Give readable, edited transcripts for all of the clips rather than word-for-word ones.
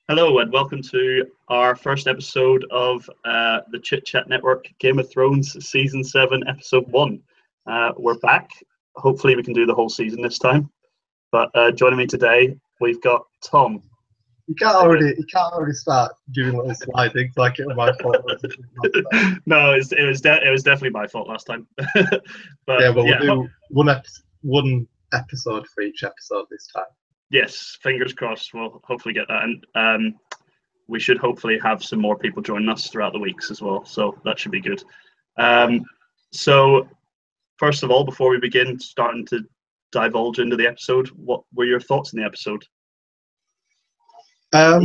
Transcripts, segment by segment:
Hello and welcome to our first episode of the Chit Chat Network Game of Thrones Season 7, Episode 1. We're back. Hopefully we can do the whole season this time. But joining me today, we've got Tom. You can't already start doing little slidings like it was my fault. No, it was definitely my fault last time. But we'll do one episode for each episode this time. Yes, fingers crossed. We'll hopefully get that, and we should hopefully have some more people join us throughout the weeks as well. So that should be good. So first of all, before we begin, starting to divulge into the episode, what were your thoughts on the episode? I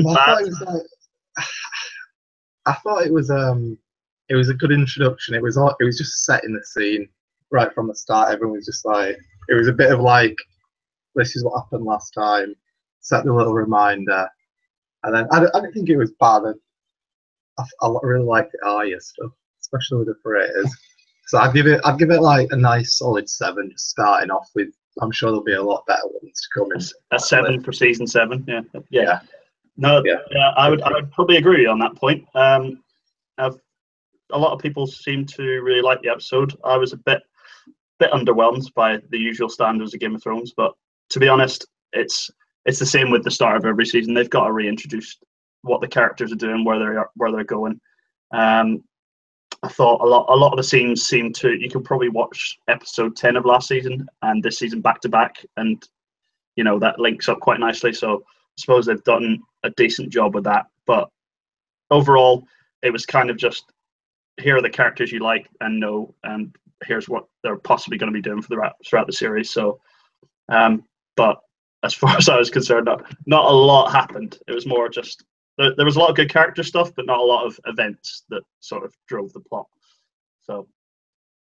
thought it was a good introduction. It was just setting the scene right from the start. Everyone was just like, it was a bit of like, this is what happened last time. Set the little reminder, and then I don't think it was bad. I really liked the Arya stuff, especially with the creators. So I'd give it like a nice solid 7, just starting off with. I'm sure there'll be a lot better ones to come in. A 7 for season 7, yeah. Yeah. I would probably agree on that point. A lot of people seem to really like the episode. I was a bit underwhelmed by the usual standards of Game of Thrones, but to be honest, it's the same with the start of every season. They've got to reintroduce what the characters are doing, where they're going. I thought a lot of the scenes seemed to. You could probably watch episode 10 of last season and this season back to back, and that links up quite nicely. So I suppose they've done a decent job with that. But overall, it was kind of just, here are the characters you like and know, and here's what they're possibly going to be doing throughout the series. So, but as far as I was concerned, not a lot happened. It was more just there was a lot of good character stuff, but not a lot of events that sort of drove the plot. So,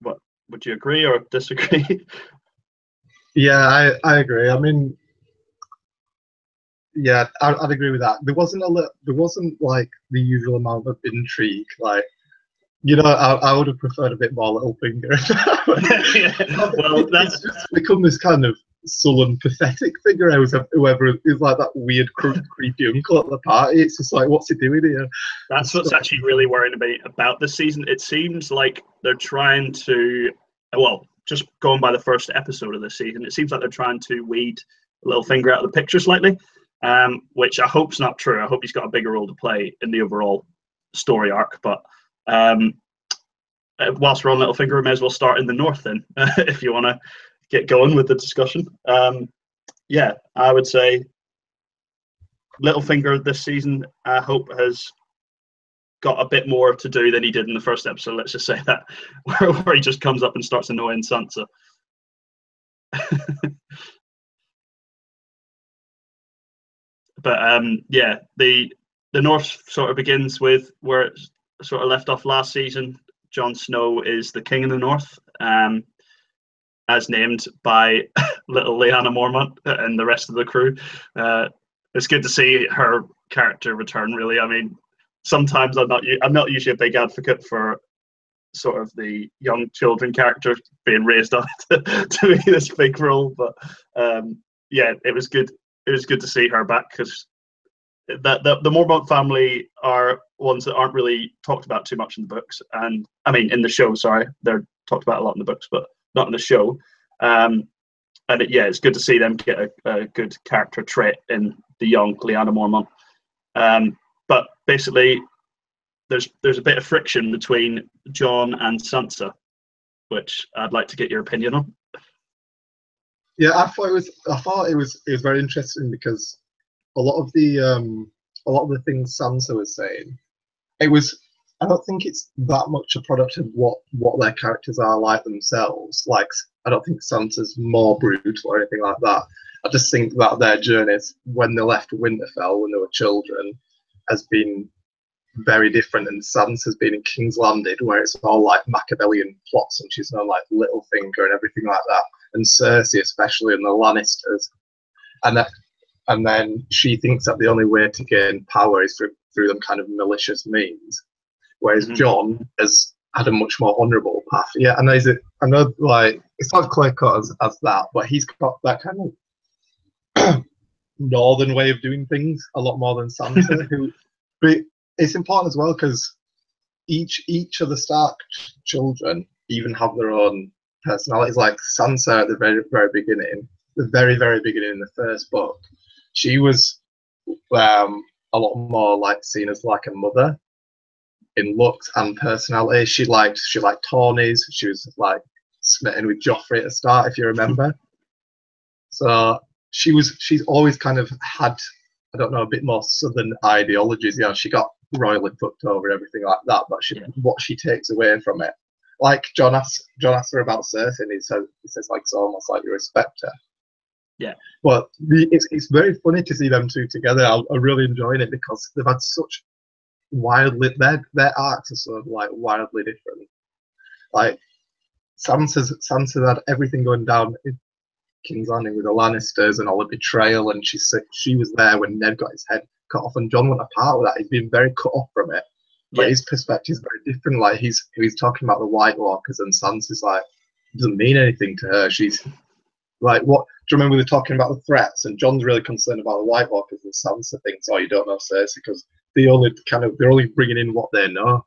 what would you agree or disagree? Yeah, I agree. I mean, yeah, I'd agree with that. There wasn't like the usual amount of intrigue. Like, I would have preferred a bit more Littlefinger. Well, it's just become this kind of sullen, pathetic figure. Whoever is like that weird, creepy uncle at the party. It's just like, what's he doing here? That's what's actually really worrying me about this season. It seems like they're trying to, just going by the first episode of this season, it seems like they're trying to weed Littlefinger out of the picture slightly, which I hope's not true. I hope he's got a bigger role to play in the overall story arc, but whilst we're on Littlefinger, we may as well start in the north then, if you want to get going with the discussion. I would say Littlefinger this season, I hope, has got a bit more to do than he did in the first episode. Let's just say that, where he just comes up and starts annoying Sansa. But the north sort of begins with where it sort of left off last season. Jon Snow is the king of the north, as named by little Lyanna Mormont and the rest of the crew. It's good to see her character return, really. I mean, sometimes I'm not usually a big advocate for sort of the young children character being raised up to be this big role, but it was good. It was good to see her back, because the Mormont family are ones that aren't really talked about too much in the books, and I mean in the show. Sorry, they're talked about a lot in the books, but not in the show. It's good to see them get a good character trait in the young Lyanna Mormont. But basically, there's a bit of friction between Jon and Sansa, which I'd like to get your opinion on. Yeah, I thought it was very interesting, because a lot of the things Sansa was saying, I don't think it's that much a product of what their characters are like themselves. Like, I don't think Sansa's more brutal or anything like that. I just think that their journeys when they left Winterfell when they were children has been very different, and Sansa's been in King's Landing, where it's all like Machiavellian plots, and she's known like Littlefinger and everything like that, and Cersei especially, and the Lannisters, and then she thinks that the only way to gain power is through them kind of malicious means, whereas Jon has had a much more honourable path. Yeah, and I know like it's not clear cut as that, but he's got that kind of northern way of doing things a lot more than Sansa. But it's important as well because each of the Stark children even have their own personalities. Like Sansa at the very beginning, the very beginning in the first book, she was a lot more like seen as like a mother in looks and personality. She liked Tawny's. She was like smitten with Joffrey at the start, if you remember. So she's always kind of had, I don't know, a bit more southern ideologies. You know, she got royally fucked over and everything like that, but what she takes away from it, like John asked her about Cersei, and he says like, it's almost like you respect her. Yeah. But it's very funny to see them two together. I'm really enjoying it because they've had such wildly, their arcs are sort of like wildly different. Like Sansa's had everything going down in King's Landing with the Lannisters and all the betrayal, and she was there when Ned got his head cut off, and Jon went apart with that. He's been very cut off from it, but his perspective is very different. Like he's talking about the White Walkers, and Sansa's like, it doesn't mean anything to her. She's like, what? Do you remember we were talking about the threats? And Jon's really concerned about the White Walkers, and Sansa thinks, oh, you don't know Cersei because they're only bringing in what they know.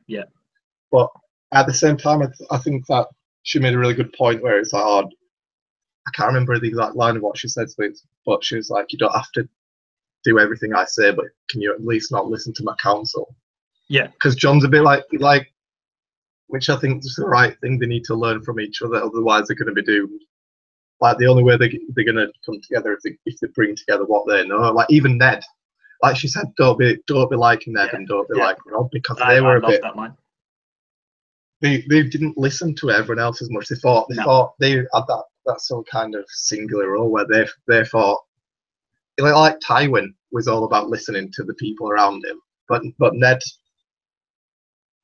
Yeah. But at the same time, I think that she made a really good point where it's like, oh, I can't remember the exact line of what she said, but she was like, you don't have to do everything I say, but can you at least not listen to my counsel? Yeah. Because Jon's a bit like, which I think is the right thing. They need to learn from each other, otherwise they're going to be doomed. Like the only way they're going to come together is if they bring together what they know. Like even Ned, like she said, don't be like Ned and don't be like Rob, because they were a bit. That line. They didn't listen to everyone else as much. They thought they had that sort of kind of singular role where they thought, like Tywin was all about listening to the people around him, but Ned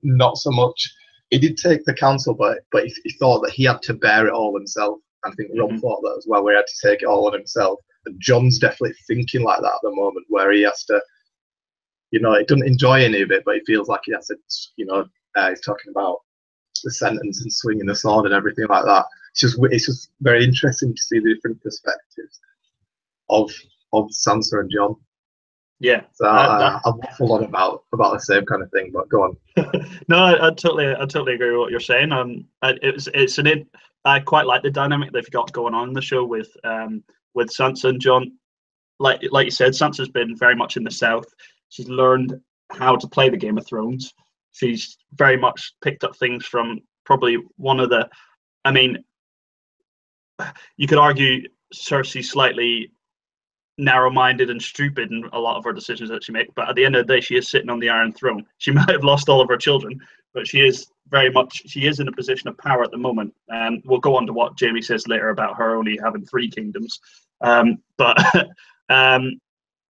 not so much. He did take the counsel, but he thought that he had to bear it all himself. I think Rob thought that as well, where he had to take it all on himself. And Jon's definitely thinking like that at the moment, where he has to, he doesn't enjoy any of it, but he feels like he has to, he's talking about the sentence and swinging the sword and everything like that. It's just very interesting to see the different perspectives of Sansa and Jon. Yeah. So I've waffled on about the same kind of thing, but go on. No, I totally agree with what you're saying. I quite like the dynamic they've got going on in the show with Sansa and Jon. Like you said, Sansa's been very much in the south. She's learned how to play the Game of Thrones. She's very much picked up things from probably one of the. I mean, you could argue Cersei's slightly narrow-minded and stupid in a lot of her decisions that she makes, but at the end of the day, she is sitting on the Iron Throne. She might have lost all of her children, but she is in a position of power at the moment. We'll go on to what Jamie says later about her only having 3 kingdoms, but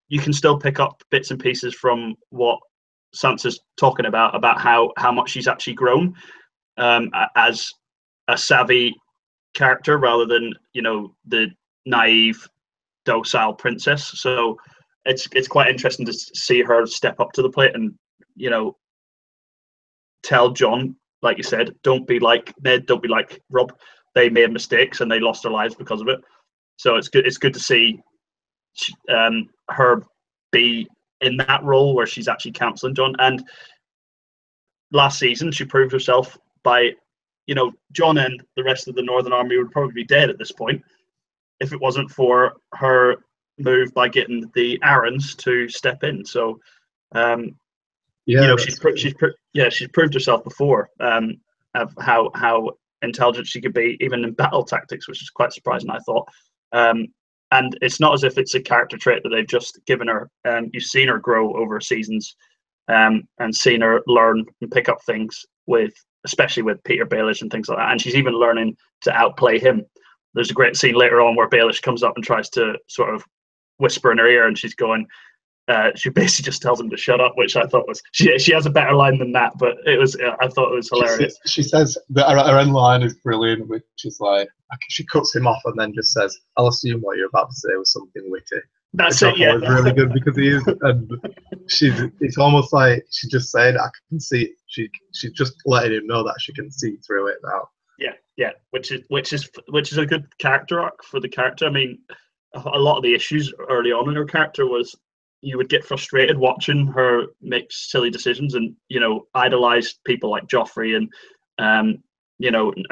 you can still pick up bits and pieces from what Sansa's talking about how much she's actually grown as a savvy character rather than the naive docile princess. So it's quite interesting to see her step up to the plate and tell Jon, like you said, don't be like Ned, don't be like Rob. They made mistakes and they lost their lives because of it. So it's good to see her be in that role where she's actually counseling Jon. And last season she proved herself by Jon and the rest of the Northern Army would probably be dead at this point if it wasn't for her move by getting the Arryns to step in. So, she's proved herself before of how intelligent she could be, even in battle tactics, which is quite surprising, I thought. And it's not as if it's a character trait that they've just given her. You've seen her grow over seasons, and seen her learn and pick up things especially with Peter Baelish and things like that. And she's even learning to outplay him. There's a great scene later on where Baelish comes up and tries to sort of whisper in her ear, and she's going, she basically just tells him to shut up, which I thought was, she has a better line than that, but I thought it was hilarious. She says that her end line is brilliant, which is like, she cuts him off and then just says, I'll assume what you're about to say was something witty. That's it, yeah. It's really good because he is, and it's almost like she just said, I can see, she's just letting him know that she can see through it now. Yeah, which is a good character arc for the character. I mean, a lot of the issues early on in her character was you would get frustrated watching her make silly decisions and, idolize people like Joffrey and,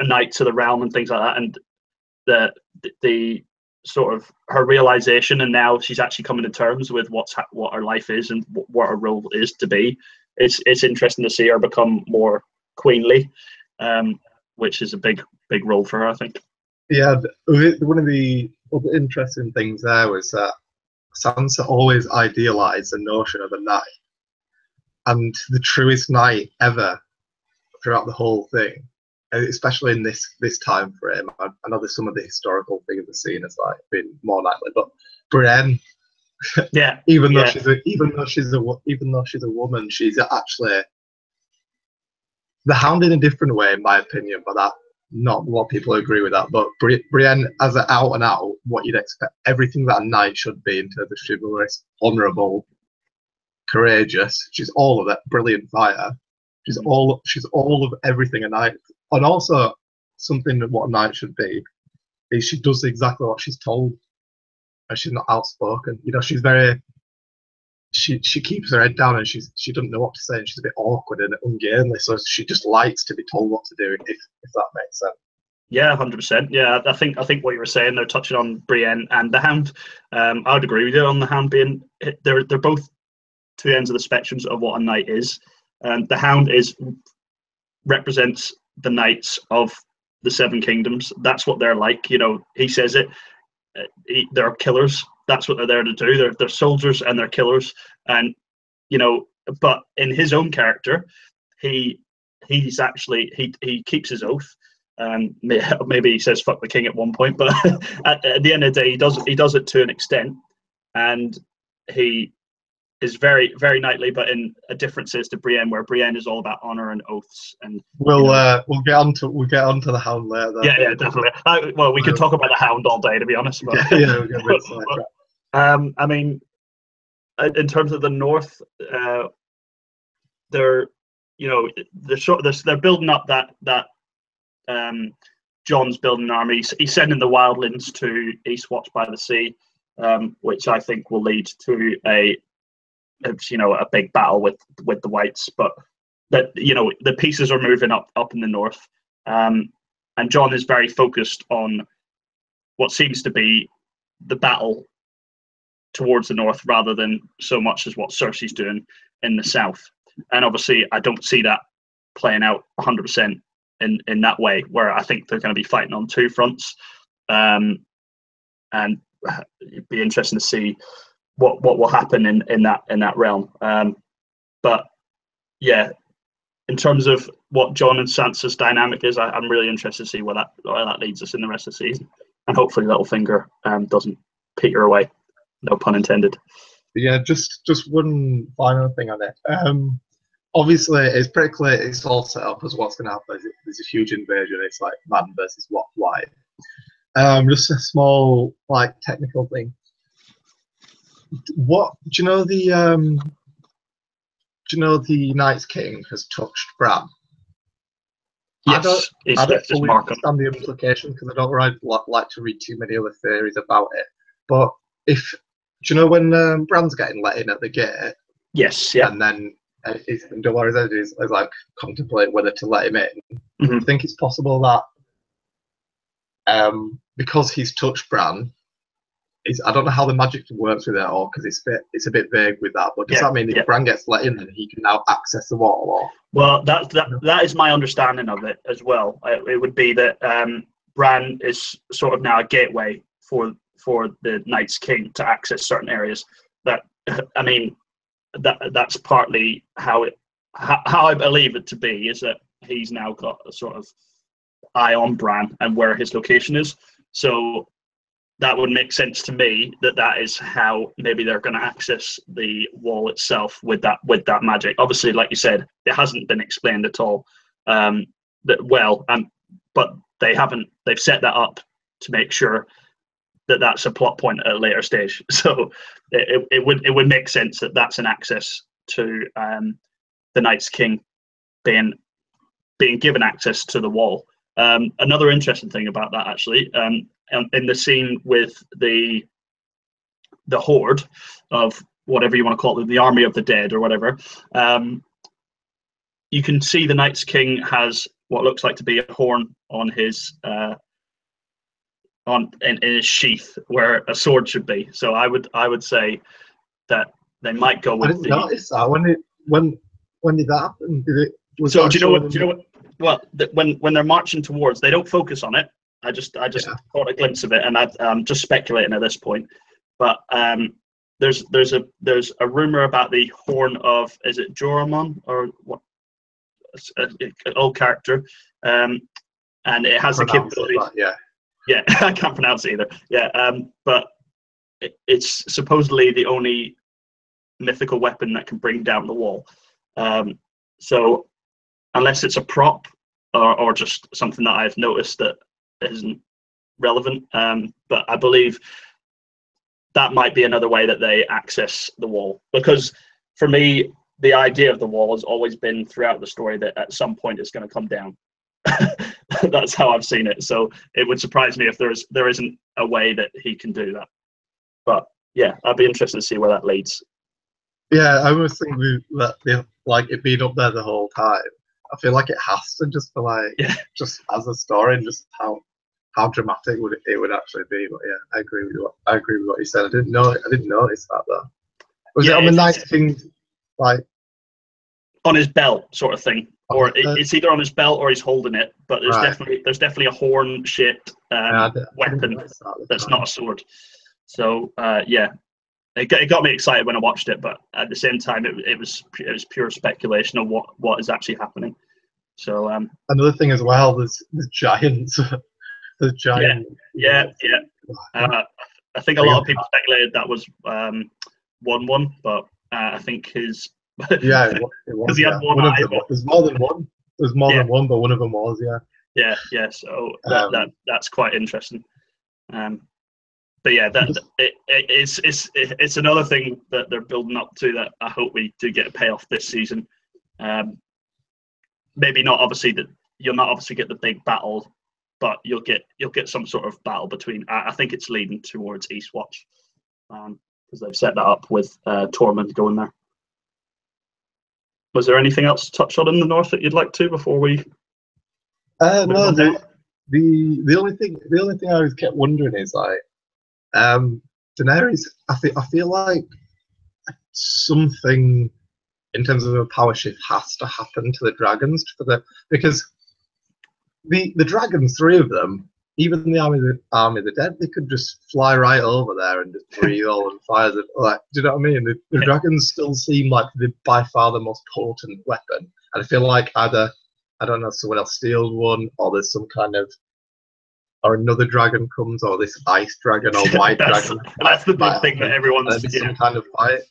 Knights of the Realm and things like that. And the sort of her realization, and now she's actually coming to terms with what her life is and what her role is to be. It's interesting to see her become more queenly, which is a big role for her, I think. Yeah, one of the other interesting things there was that Sansa always idealized the notion of a knight, and the truest knight ever throughout the whole thing, especially in this time frame. I know there's some of the historical things the scene as like been more knightly, but Brienne, even though she's a woman, she's actually the Hound in a different way, in my opinion. But that not a lot of people agree with that. But Brienne, as an out and out, what you'd expect, everything that a knight should be in terms of chivalrous, honourable, courageous. She's all of that. Brilliant fighter. She's all of everything a knight. And also something that what a knight should be is she does exactly what she's told, and she's not outspoken. She's very. She keeps her head down, and she doesn't know what to say, and she's a bit awkward and ungainly. So she just likes to be told what to do, if that makes sense. Yeah, 100%. Yeah, I think what you were saying, they're touching on Brienne and the Hound. I would agree with you on the Hound being they're both two ends of the spectrums of what a knight is. The Hound represents the knights of the Seven Kingdoms. That's what they're like. He says it. They're killers. That's what they're there to do. They're soldiers and they're killers. And but in his own character, he keeps his oath. Maybe he says "fuck the king" at one point, but at the end of the day, he does it to an extent, and he is very, very knightly, but in a differences to Brienne, where Brienne is all about honor and oaths. And we'll get onto the Hound later. Though. Yeah, definitely. We could talk about the Hound all day, to be honest. But, we'll get rid I mean, in terms of the North, they're building up that Jon's building an army. He's sending the wildlings to Eastwatch by the Sea, which I think will lead to a big battle with the Whites. But that the pieces are moving up in the North, and Jon is very focused on what seems to be the battle towards the North rather than so much as what Cersei's doing in the South. And obviously, I don't see that playing out 100% in that way, where I think they're going to be fighting on two fronts. And it'd be interesting to see what will happen in that realm. But yeah, in terms of what Jon and Sansa's dynamic is, I'm really interested to see where that leads us in the rest of the season. And hopefully Littlefinger doesn't peter away. No pun intended. Yeah, just one final thing on it. Obviously, it's pretty clear it's all set up as what's going to happen. There's a huge invasion. It's like man versus white. Just a small technical thing. What do you know? The Night's King has touched Bran. Yes, I don't fully understand the implication because I don't like to read too many other theories about it. But do you know when Bran's getting let in at the gate? Yes, yeah. And then Dolores is like contemplating whether to let him in. Mm-hmm. I think it's possible that because he's touched Bran, I don't know how the magic works with it, or because it's a bit vague with that. But does that mean if Bran gets let in, then he can now access the wall? Or? Well, that is my understanding of it as well. It would be that Bran is sort of now a gateway for the Night's King to access certain areas. That's partly how I believe it to be, is that he's now got a sort of eye on Bran and where his location is. So that would make sense to me that is how maybe they're going to access the wall itself with that magic. Obviously, like you said, it hasn't been explained at all but they've set that up to make sure that that's a plot point at a later stage. So it would make sense that that's an access to the Night's King being given access to the wall. Another interesting thing about that, actually, in the scene with the the horde of whatever you want to call it, the army of the dead or whatever, you can see the Night's King has what looks like to be a horn on his in his sheath where a sword should be. So I would say that they might go with. I didn't notice that when did that happen? Did it? So do you know what? Well, when they're marching towards, they don't focus on it. I just caught a glimpse of it, and I'm just speculating at this point. But there's a rumor about the horn of, is it Joramon or what? An old character, and it has the capability. Yeah, I can't pronounce it either. Yeah, but it's supposedly the only mythical weapon that can bring down the wall. So unless it's a prop or just something that I've noticed that isn't relevant, but I believe that might be another way that they access the wall. Because for me, the idea of the wall has always been throughout the story that at some point it's going to come down. That's how I've seen it. So it would surprise me if there isn't a way that he can do that. But yeah, I'd be interested to see where that leads. Yeah, I was thinking that like it being up there the whole time. I feel like it has to just for just as a story and just how dramatic it would actually be. But yeah, I agree with what you said. I didn't notice that though. Was it on the Night King, like on his belt sort of thing, or it's either on his belt or he's holding it? But there's definitely a horn shaped weapon that's not a sword. So yeah, it got me excited when I watched it, but at the same time, it was pure speculation of what is actually happening. So another thing as well, there's giants. There's giant. Yeah. I think a lot of people speculated that was 1-1, but I think his it was. He had one eye, there's more than one. There's more than one, but one of them was Yeah. So that's quite interesting. But yeah, it's another thing that they're building up to that I hope we do get a payoff this season. Maybe not obviously that you'll not obviously get the big battle, but you'll get some sort of battle between. I think it's leading towards Eastwatch because they've set that up with Tormund going there. Was there anything else to touch on in the north that you'd like to before we? No, the only thing I always kept wondering is like, Daenerys. I feel like something in terms of a power shift has to happen to the dragons because the dragons, 3 of them, even the army of the dead, they could just fly right over there and just breathe all and fire. Like, do you know what I mean? The dragons still seem like by far the most potent weapon, and I feel like either, I don't know, someone else steals one, or there's some kind of, or another dragon comes, or this ice dragon or white dragon. That's the big thing that everyone's. Some kind of fight.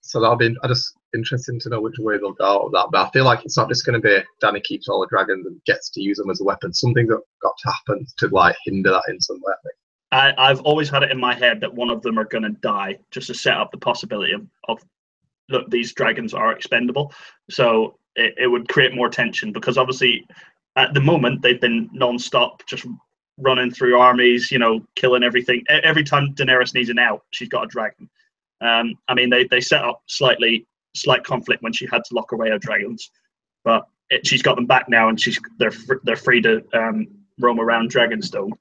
So that'll be just interesting to know which way they'll go out of that. But I feel like it's not just going to be Dany keeps all the dragons and gets to use them as a weapon. Something that got to happen to like hinder that in some way. I've always had it in my head that one of them are going to die, just to set up the possibility of look, these dragons are expendable. So it would create more tension because obviously at the moment they've been non-stop just running through armies, killing everything. Every time Daenerys needs an out, she's got a dragon. I mean, they set up slight conflict when she had to lock away her dragons, but she's got them back now, and they're free to roam around Dragonstone.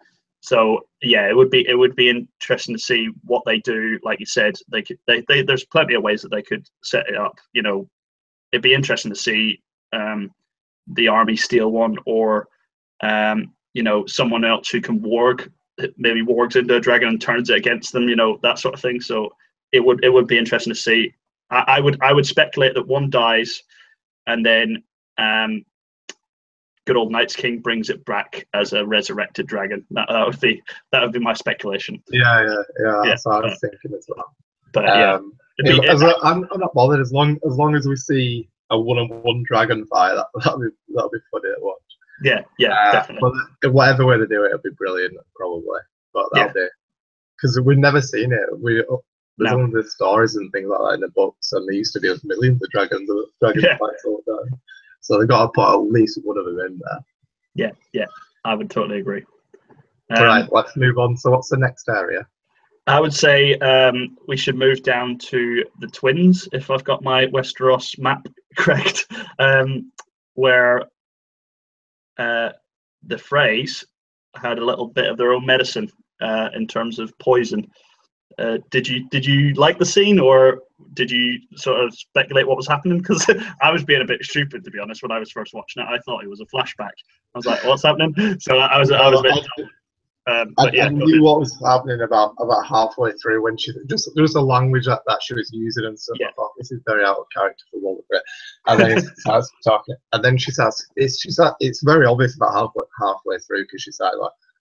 So yeah, it would be interesting to see what they do. Like you said, there's plenty of ways that they could set it up. It'd be interesting to see the army steal one, or someone else who can maybe wargs into a dragon and turns it against them. That sort of thing. So it would be interesting to see. I would speculate that one dies, and then good old Night's King brings it back as a resurrected dragon. That would be my speculation. Yeah. That's what I was thinking as well. But I'm not bothered as long as we see a 1-on-1 dragon fight. That'll be funny to watch. Yeah, definitely. But whatever way they do it, it'll be brilliant, probably. But that'll be, because we've never seen it. There's only the stories and things like that in the books, and there used to be millions of dragons fights all the time. So they've got to put at least one of them in there. Yeah, I would totally agree. Right, let's move on. So what's the next area? I would say we should move down to the twins, if I've got my Westeros map correct, where the Freys had a little bit of their own medicine in terms of poison. Did you like the scene, or did you sort of speculate what was happening? Because I was being a bit stupid, to be honest, when I was first watching it. I thought it was a flashback. I was like, "What's happening?" So I was a bit. I knew what was happening about halfway through when she just there was a language that she was using and stuff. Yeah. I thought this is very out of character for Walter. And then it starts talking, and then she starts. It's very obvious about halfway through because she's like,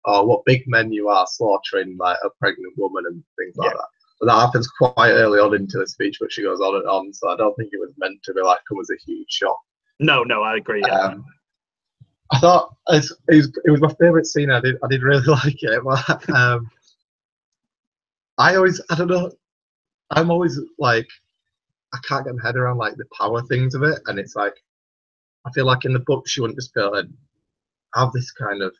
"Oh, what big men you are, slaughtering like a pregnant woman and things like that." But that happens quite early on into the speech, but she goes on and on. So I don't think it was meant to be like come as a huge shock. No, I agree. Yeah. I thought it was my favourite scene. I did really like it. But, I don't know. I'm always like, I can't get my head around like the power things of it, and it's like, I feel like in the book she wouldn't just be able to have this kind of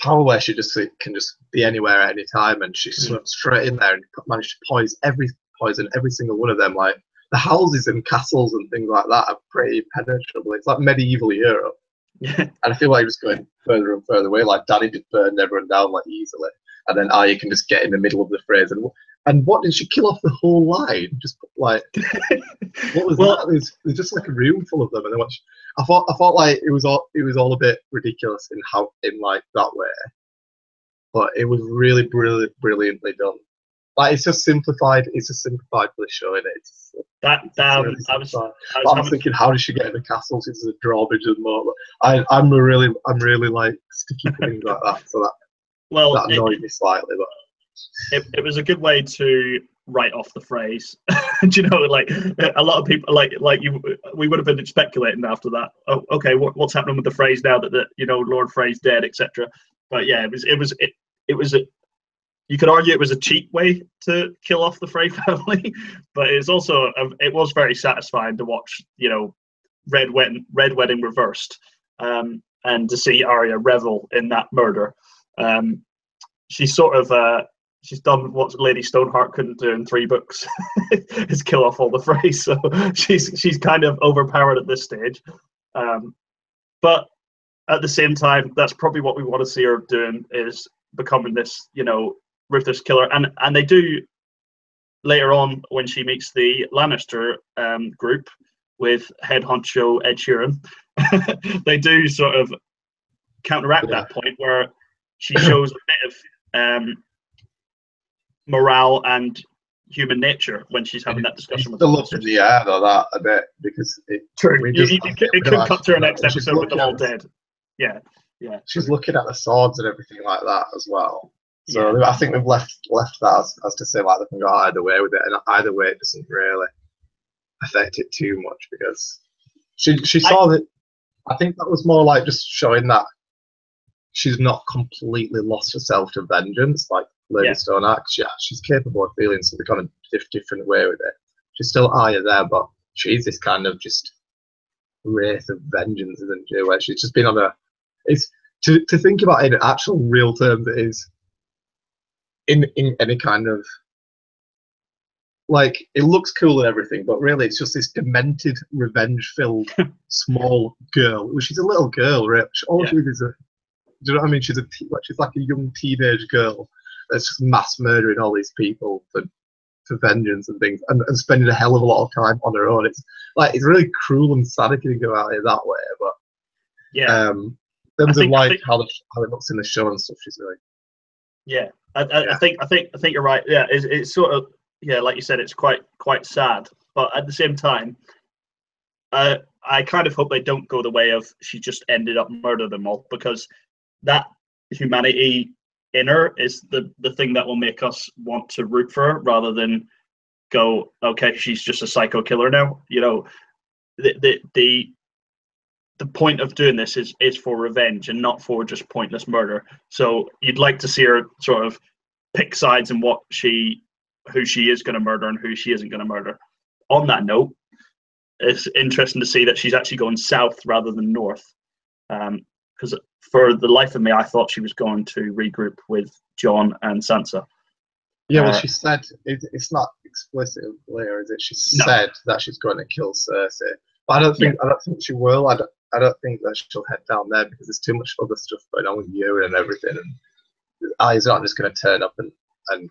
power where she can just be anywhere at any time, and she swept straight in there and managed to poison every single one of them. Like the houses and castles and things like that are pretty penetrable. It's like medieval Europe. Yeah. And I feel like just going further and further away. Like Danny just burned everyone down like easily, and then Arya can just get in the middle of the phrase. And what did she kill off the whole line? Just like what was that? There's just like a room full of them, and then I thought like it was all a bit ridiculous in like that way, but it was really brilliantly done. Like it's just simplified. It's just simplified for the show, and it's really I was thinking, how did she get in the castle? It's a drawbridge and more. I'm really like sticky for things like that. So that annoyed me slightly, but it was a good way to write off the phrase. Do you know, like a lot of people, like you, we would have been speculating after that. Oh, okay, what's happening with the phrase now that Lord Frey's dead, etc. But yeah, it was you could argue it was a cheap way to kill off the Frey family, but it's also it was very satisfying to watch, Red Wedding reversed, and to see Arya revel in that murder. She's sort of she's done what Lady Stoneheart couldn't do in 3 books, is kill off all the Freys. So she's kind of overpowered at this stage, but at the same time, that's probably what we want to see her doing, is becoming this, ruthless killer. And they do later on when she meets the Lannister group with head honcho Ed Sheeran. They do sort of counteract that point where she shows a bit of morale and human nature when she's having that discussion with them. Still up in the air though, that a bit, because it could cut to her next episode with them all dead. Yeah. She's looking at the swords and everything like that as well. So I think we've left that as to say like they can go either way with it, and either way it doesn't really affect it too much, because she saw that. I think that was more like just showing that she's not completely lost herself to vengeance like Lady Stoneheart. She's capable of feeling some kind of different way with it. She's still Arya there, but she's this kind of just wraith of vengeance, isn't she? Where she's just been on it's to think about it in actual real terms. It is in any kind of like, it looks cool and everything, but really it's just this demented, revenge-filled small girl. Well, she's a little girl, right? All she is do you know what I mean? She's like a young teenage girl that's just mass murdering all these people for vengeance and things, and spending a hell of a lot of time on her own. It's like, it's really cruel and sad if you can go out it that way, but in terms of like how it looks in the show and stuff, she's really I think you're right. Yeah, it's sort of like you said, it's quite sad, but at the same time, I kind of hope they don't go the way of she just ended up murdering them all, because that humanity in her is the thing that will make us want to root for her, rather than go, okay, she's just a psycho killer now. The point of doing this is for revenge and not for just pointless murder. So you'd like to see her sort of pick sides in who she is going to murder and who she isn't going to murder. On that note, it's interesting to see that she's actually going south rather than north. Because for the life of me, I thought she was going to regroup with Jon and Sansa. Yeah, well, she said it's not explicit later, is it? She said that she's going to kill Cersei, but I don't think she will. I don't think that she'll head down there because there's too much other stuff going on with Euron and everything, and Ali's not just going to turn up and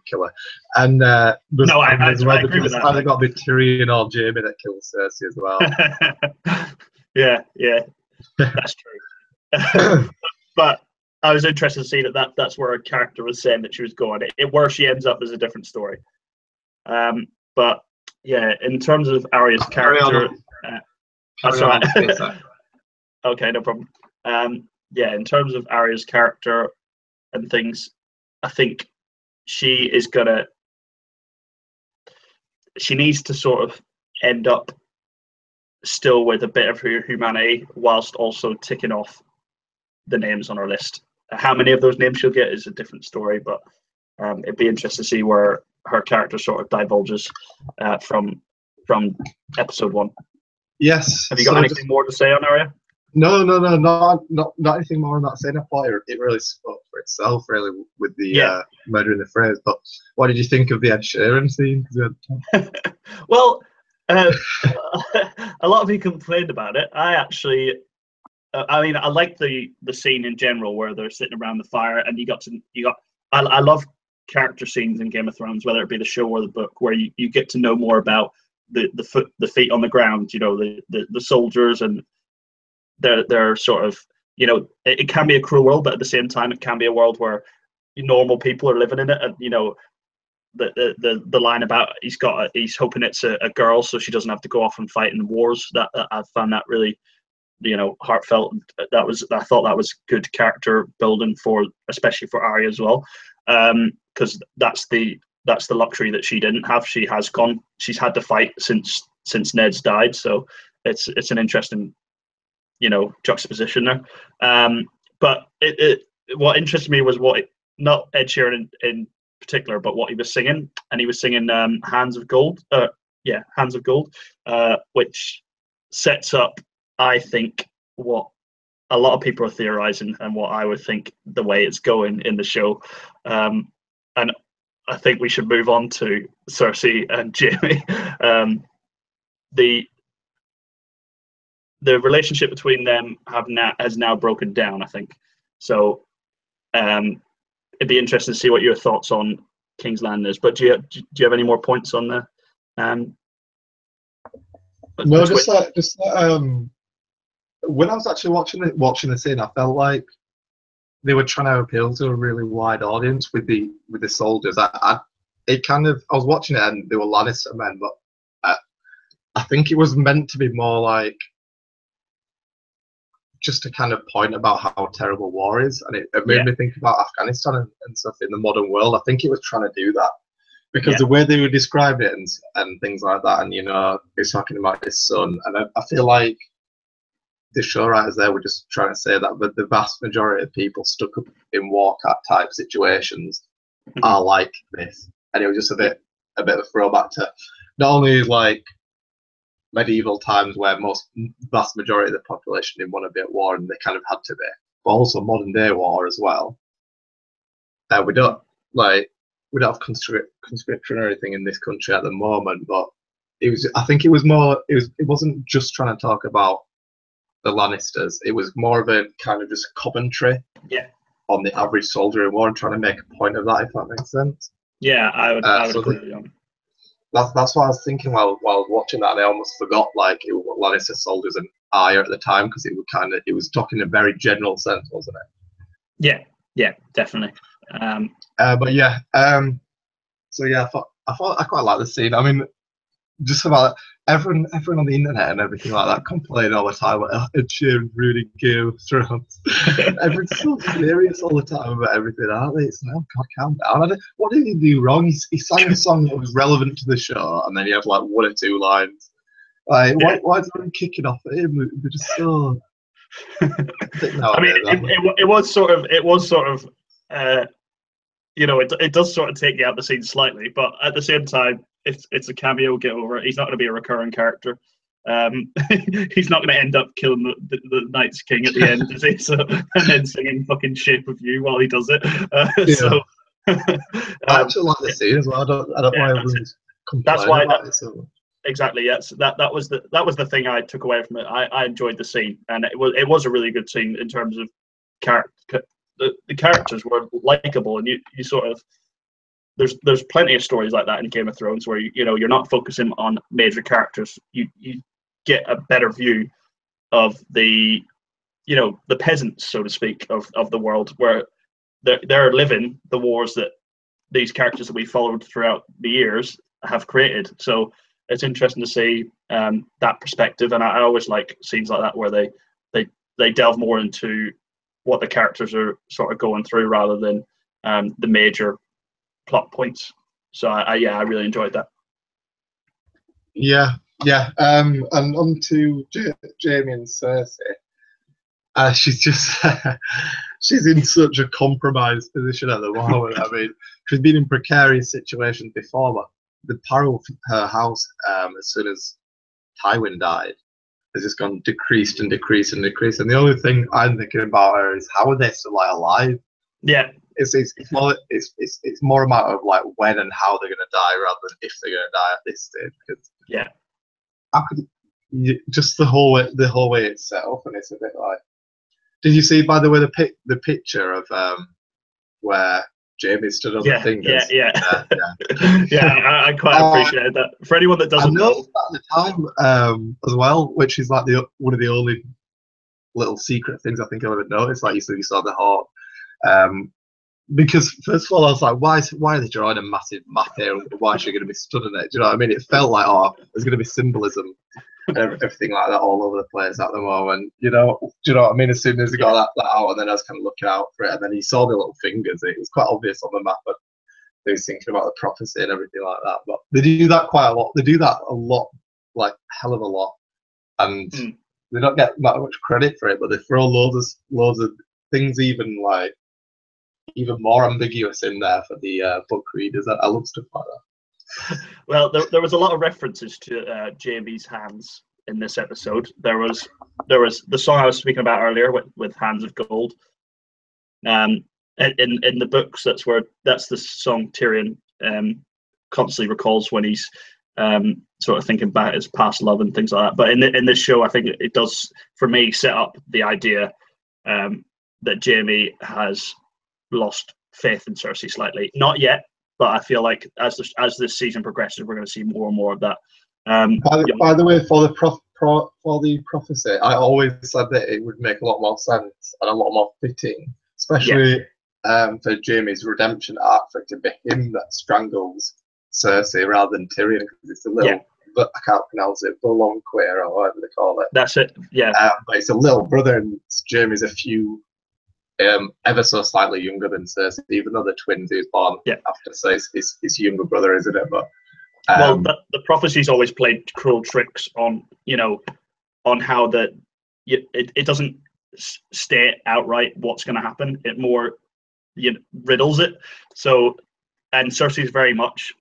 kill her. And I agree with that. Either got to be Tyrion or Jaime that kills Cersei as well. yeah, that's true. But I was interested to see that's where her character was saying that she was going. Where she ends up is a different story. But yeah, in terms of Arya's character, okay, no problem. Yeah, in terms of Arya's character and things, I think she needs to sort of end up still with a bit of her humanity whilst also ticking off the names on her list. How many of those names she'll get is a different story, but it'd be interesting to see where her character sort of divulges from episode 1. Yes. Have you got anything more to say on Arya? No, not anything more on that scene. I thought it really spoke for itself, really, with the murder in the phrase. But what did you think of the Ed Sheeran scene? Well, a lot of people complained about it. I actually, I like the scene in general where they're sitting around the fire, and I love character scenes in Game of Thrones, whether it be the show or the book, where you get to know more about the feet on the ground, the soldiers, and they're sort of, it can be a cruel world, but at the same time it can be a world where normal people are living in it. And the line about he's hoping it's a girl so she doesn't have to go off and fight in wars, that I found that really heartfelt. I thought that was good character building especially for Arya as well, because that's the luxury that she didn't have. She's had to fight since Ned's died, so it's an interesting juxtaposition there. But what interested me was not Ed Sheeran in particular, but what he was singing, and he was singing Hands of Gold, Hands of Gold, which sets up, I think, what a lot of people are theorizing and what I would think the way it's going in the show. And I think we should move on to Cersei and Jaime. The relationship between them has now broken down, I think. So it'd be interesting to see what your thoughts on King's Landing is. But do you have any more points on the? No, just when I was actually watching the scene, I felt like they were trying to appeal to a really wide audience with the soldiers. I was watching it and they were Lannister men, but I think it was meant to be more like just a kind of point about how terrible war is, and it made me think about Afghanistan and stuff in the modern world. I think it was trying to do that because the way they would describe it and things like that, and he's talking about his son, and I feel like the show writers there were just trying to say that, but the vast majority of people stuck up in war type situations are like this, and it was just a bit of a throwback to not only like medieval times where vast majority of the population didn't want to be at war and they kind of had to be, but also modern day war as well. We don't have conscription or anything in this country at the moment, but I think it wasn't just trying to talk about the Lannisters. It was more of a kind of just commentary on the average soldier in war and trying to make a point of that, if that makes sense. Yeah, I would agree on. That's what I was thinking while watching that, and I almost forgot it was Lannister soldiers and Arya at the time, because it was talking in a very general sense, wasn't it? Yeah, definitely. But yeah, so yeah, I quite like the scene. I mean, just about everyone on the internet and everything like that complain all the time about Ed Sheeran ruining Game of Thrones. Everyone's so serious all the time about everything, aren't they? It's like, oh God, calm down. What did he do wrong? He sang a song that was relevant to the show, and then he had like one or two lines. Why is everyone kicking off at him? They're just so. I mean, it was sort of. It does sort of take you out the scene slightly, but at the same time, it's a cameo. Get over it. He's not going to be a recurring character. He's not going to end up killing the Night's King at the end, is he? So, and then singing fucking "Shape of You" while he does it. So I actually like the scene as well. I don't know why everyone's complaining about it so much. Exactly. Yes, that was the thing I took away from it. I enjoyed the scene, and it was a really good scene in terms of character. The characters were likable, and you sort of there's plenty of stories like that in Game of Thrones where you're not focusing on major characters. You get a better view of the peasants, so to speak, of the world, where they're living the wars that these characters that we followed throughout the years have created. So it's interesting to see that perspective, and I always like scenes like that where they delve more into what the characters are sort of going through rather than the major plot points. So I really enjoyed that. Yeah. And on to Jaime and Cersei. She's just she's in such a compromised position at the moment. I mean, she's been in precarious situations before, but the power of her house, as soon as Tywin died, has just gone decreased and decreased and decreased. And the only thing I'm thinking about her is how are they still alive? Yeah, it's more a matter of like when and how they're gonna die rather than if they're gonna die at this stage. Because how could just the whole way it's set up, and it's a bit like. Did you see, by the way, the picture of where Jaime stood on the fingers? Yeah. I quite appreciate that. For anyone that doesn't know, at the time as well, which is like one of the only little secret things I think I've ever noticed. Like you saw the heart. Because first of all, I was like, why are they drawing a massive map here? Why is she going to be stood in it? Do you know what I mean? It felt like, there's going to be symbolism and everything like that all over the place at the moment. Do you know what I mean? As soon as he got that out, and then I was kind of looking out for it, and then he saw the little fingers. It was quite obvious on the map, but he was thinking about the prophecy and everything like that. But they do that quite a lot. They do that a lot, like hell of a lot, and they don't get that much credit for it. But they throw loads of things, even more ambiguous in there for the book readers. I love stuff like that. Well, there was a lot of references to Jaime's hands in this episode. There was the song I was speaking about earlier with Hands of Gold. In the books, that's the song Tyrion constantly recalls when he's sort of thinking back his past love and things like that. But in this show, I think it does, for me, set up the idea that Jaime has lost faith in Cersei slightly. Not yet, but I feel like as this season progresses, we're going to see more and more of that. By the way, for the prophecy, I always said that it would make a lot more sense and a lot more fitting, especially for Jaime's redemption arc, for it to be him that strangles Cersei rather than Tyrion, because it's a little. But I can't pronounce it, Bolonquer or whatever they call it. That's it. Yeah. But it's a little brother, and Jaime's a few. Ever so slightly younger than Cersei, even though the twins he was born after, so his younger brother, isn't it? But well, the prophecy's always played cruel tricks on how it doesn't state outright what's going to happen. It more riddles it. So, and Cersei's very much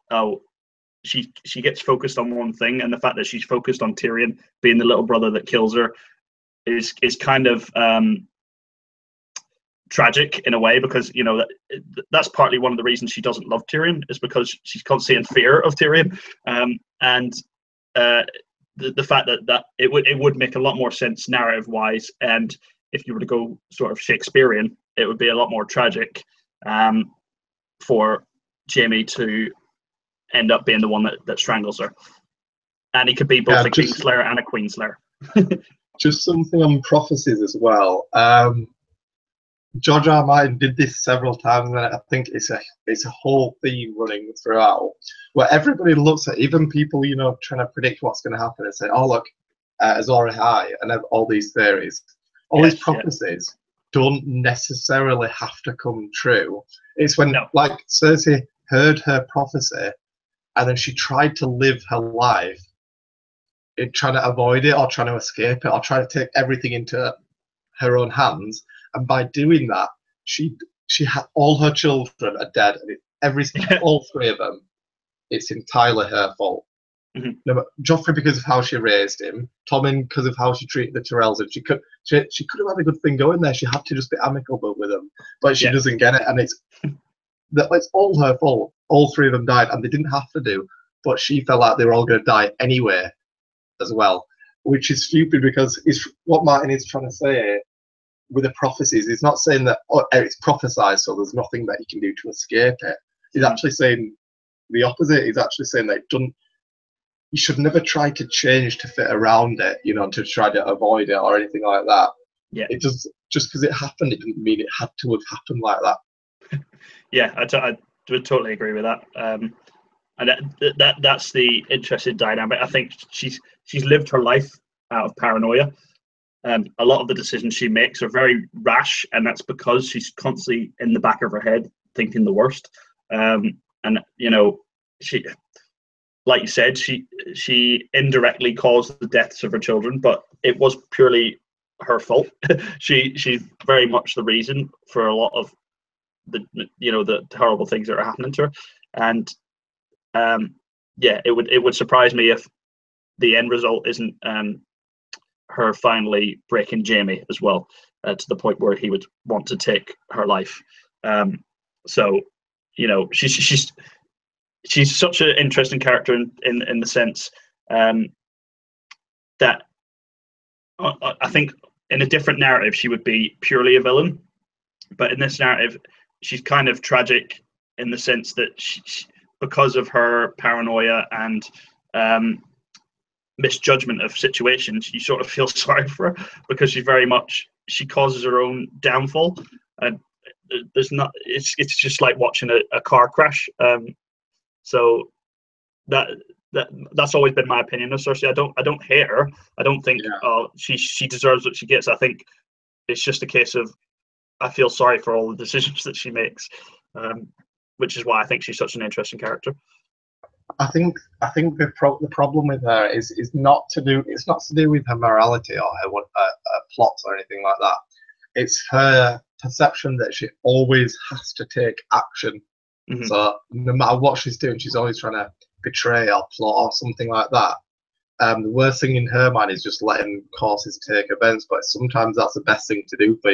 she gets focused on one thing, and the fact that she's focused on Tyrion being the little brother that kills her is kind of tragic in a way, because that's partly one of the reasons she doesn't love Tyrion, is because she's constantly in fear of Tyrion, and the fact that it would make a lot more sense narrative wise, and if you were to go sort of Shakespearean, it would be a lot more tragic for Jaime to end up being the one that strangles her, and he could be both a Kingslayer and a Queenslayer. Just something on prophecies as well. George R. R. Martin did this several times, and I think it's a whole theme running throughout, where everybody looks at, even people trying to predict what's going to happen, and say, "Oh look, Azor Ahai," and have all these theories, these prophecies don't necessarily have to come true. It's when like Cersei heard her prophecy, and then she tried to live her life, trying to avoid it or trying to escape it or trying to take everything into her own hands. And by doing that, she had all her children are dead, and all three of them, it's entirely her fault. Mm-hmm. No, Joffrey because of how she raised him, Tommen because of how she treated the Tyrells, and she could have had a good thing going there. She had to just be amicable with them, but she doesn't get it, and that it's all her fault. All three of them died, and they didn't have to do, but she felt like they were all going to die anyway, as well, which is stupid because it's what Martin is trying to say with the prophecies. He's not saying that it's prophesied, so there's nothing that you can do to escape it. He's actually saying the opposite. He's actually saying that you should never try to change to fit around it, you know, to try to avoid it or anything like that. Yeah. It just because it happened, it didn't mean it had to have happened like that. Yeah, I would totally agree with that. And that's the interesting dynamic. I think she's lived her life out of paranoia. A lot of the decisions she makes are very rash, and that's because she's constantly in the back of her head thinking the worst. And you know, she, like you said, she indirectly caused the deaths of her children, but it was purely her fault. She's very much the reason for a lot of the horrible things that are happening to her. And yeah, it would surprise me if the end result isn't her finally breaking Jamie as well, to the point where he would want to take her life. So, you know, she's such an interesting character in the sense that I think in a different narrative she would be purely a villain, but in this narrative she's kind of tragic in the sense that she, because of her paranoia and misjudgment of situations, you sort of feel sorry for her because she causes her own downfall. And it's just like watching a car crash. So that's always been my opinion of Cersei. I don't hate her. I don't think she deserves what she gets. I think it's just a case of I feel sorry for all the decisions that she makes, which is why I think she's such an interesting character. I think the problem with her is not to do with her morality or her plots or anything like that. It's her perception that she always has to take action. Mm-hmm. So no matter what she's doing, she's always trying to betray or plot or something like that. The worst thing in her mind is just letting causes take events, but sometimes that's the best thing to do for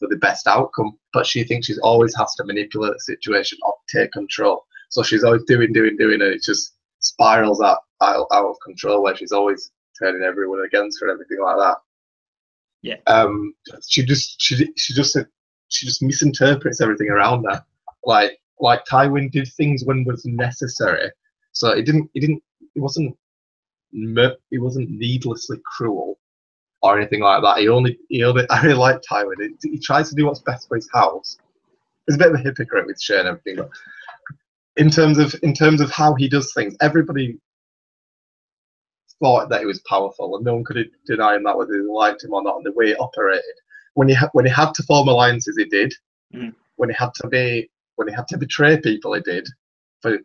the best outcome. But she thinks she always has to manipulate the situation or take control. So she's always doing, and it just spirals out of control, where she's always turning everyone against her and everything like that. Yeah. She just misinterprets everything around her. Like Tywin did things when was necessary, so it wasn't needlessly cruel or anything like that. He only I really like Tywin. He tries to do what's best for his house. He's a bit of a hypocrite with Shane and everything, but in terms of how he does things, everybody thought that he was powerful, and no one could deny him that, whether they liked him or not, and the way he operated. When he had to form alliances, he did. Mm. When he had to betray people, he did.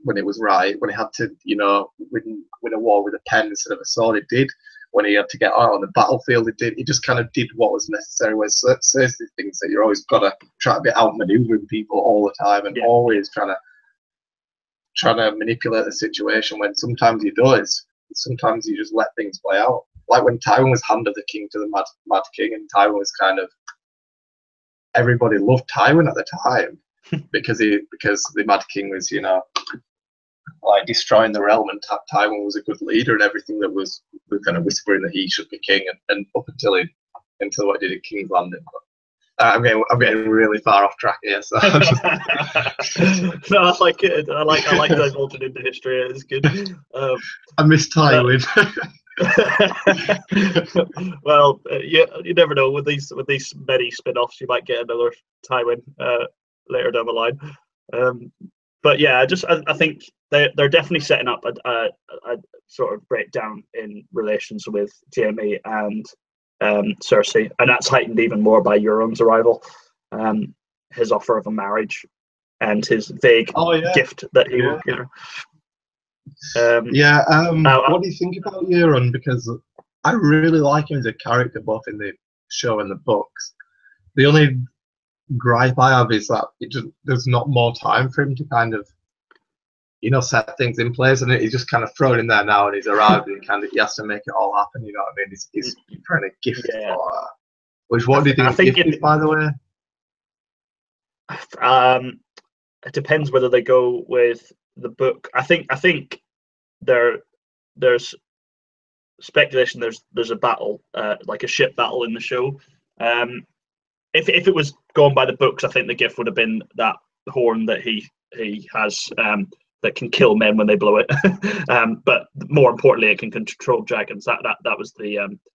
When it was right. When he had to, win a war with a pen instead of a sword, he did. When he had to get out on the battlefield, he did. He just kind of did what was necessary. Where Cersei thinks that you're always got to try to be outmaneuvering people all the time and always trying to manipulate the situation, when sometimes you do it. Sometimes you just let things play out. Like when Tywin was hand of the king to the Mad King, and Tywin was kind of, everybody loved Tywin at the time because the Mad King was, like destroying the realm, and Tywin was a good leader and everything, that was kind of whispering that he should be king, and up until what he did at King's Landing. I'm getting really far off track here. So no, I like it. I like divulging into history. It's good. I miss Tywin. Well, you never know with these many spin-offs. You might get another Tywin later down the line. But yeah, I think they're definitely setting up a sort of breakdown in relations with Jaime and Cersei, and that's heightened even more by Euron's arrival, his offer of a marriage, and his vague gift that he will give her. What do you think about Euron? Because I really like him as a character, both in the show and the books. The only gripe I have is that there's not more time for him to kind of, set things in place, and he's just kind of thrown in there now, and he's arrived, and he has to make it all happen. You know what I mean? He's trying to gift for her. What do you think? Gift is, by the way? it depends whether they go with the book. I think there's speculation. There's a battle, like a ship battle in the show. If it was gone by the books, I think the gift would have been that horn that he has that can kill men when they blow it. But more importantly, it can control dragons. That was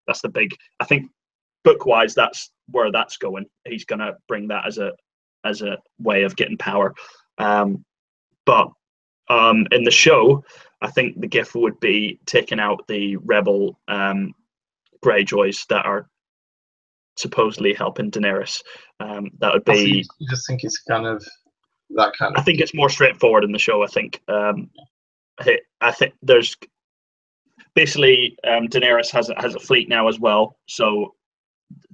that's the big. I think book wise, that's where that's going. He's gonna bring that as a way of getting power. But in the show, I think the gift would be taking out the rebel Greyjoys that are supposedly helping Daenerys. That would be. You just think it's kind of that kind of. I think it's more straightforward in the show. I think there's basically Daenerys has a fleet now as well. So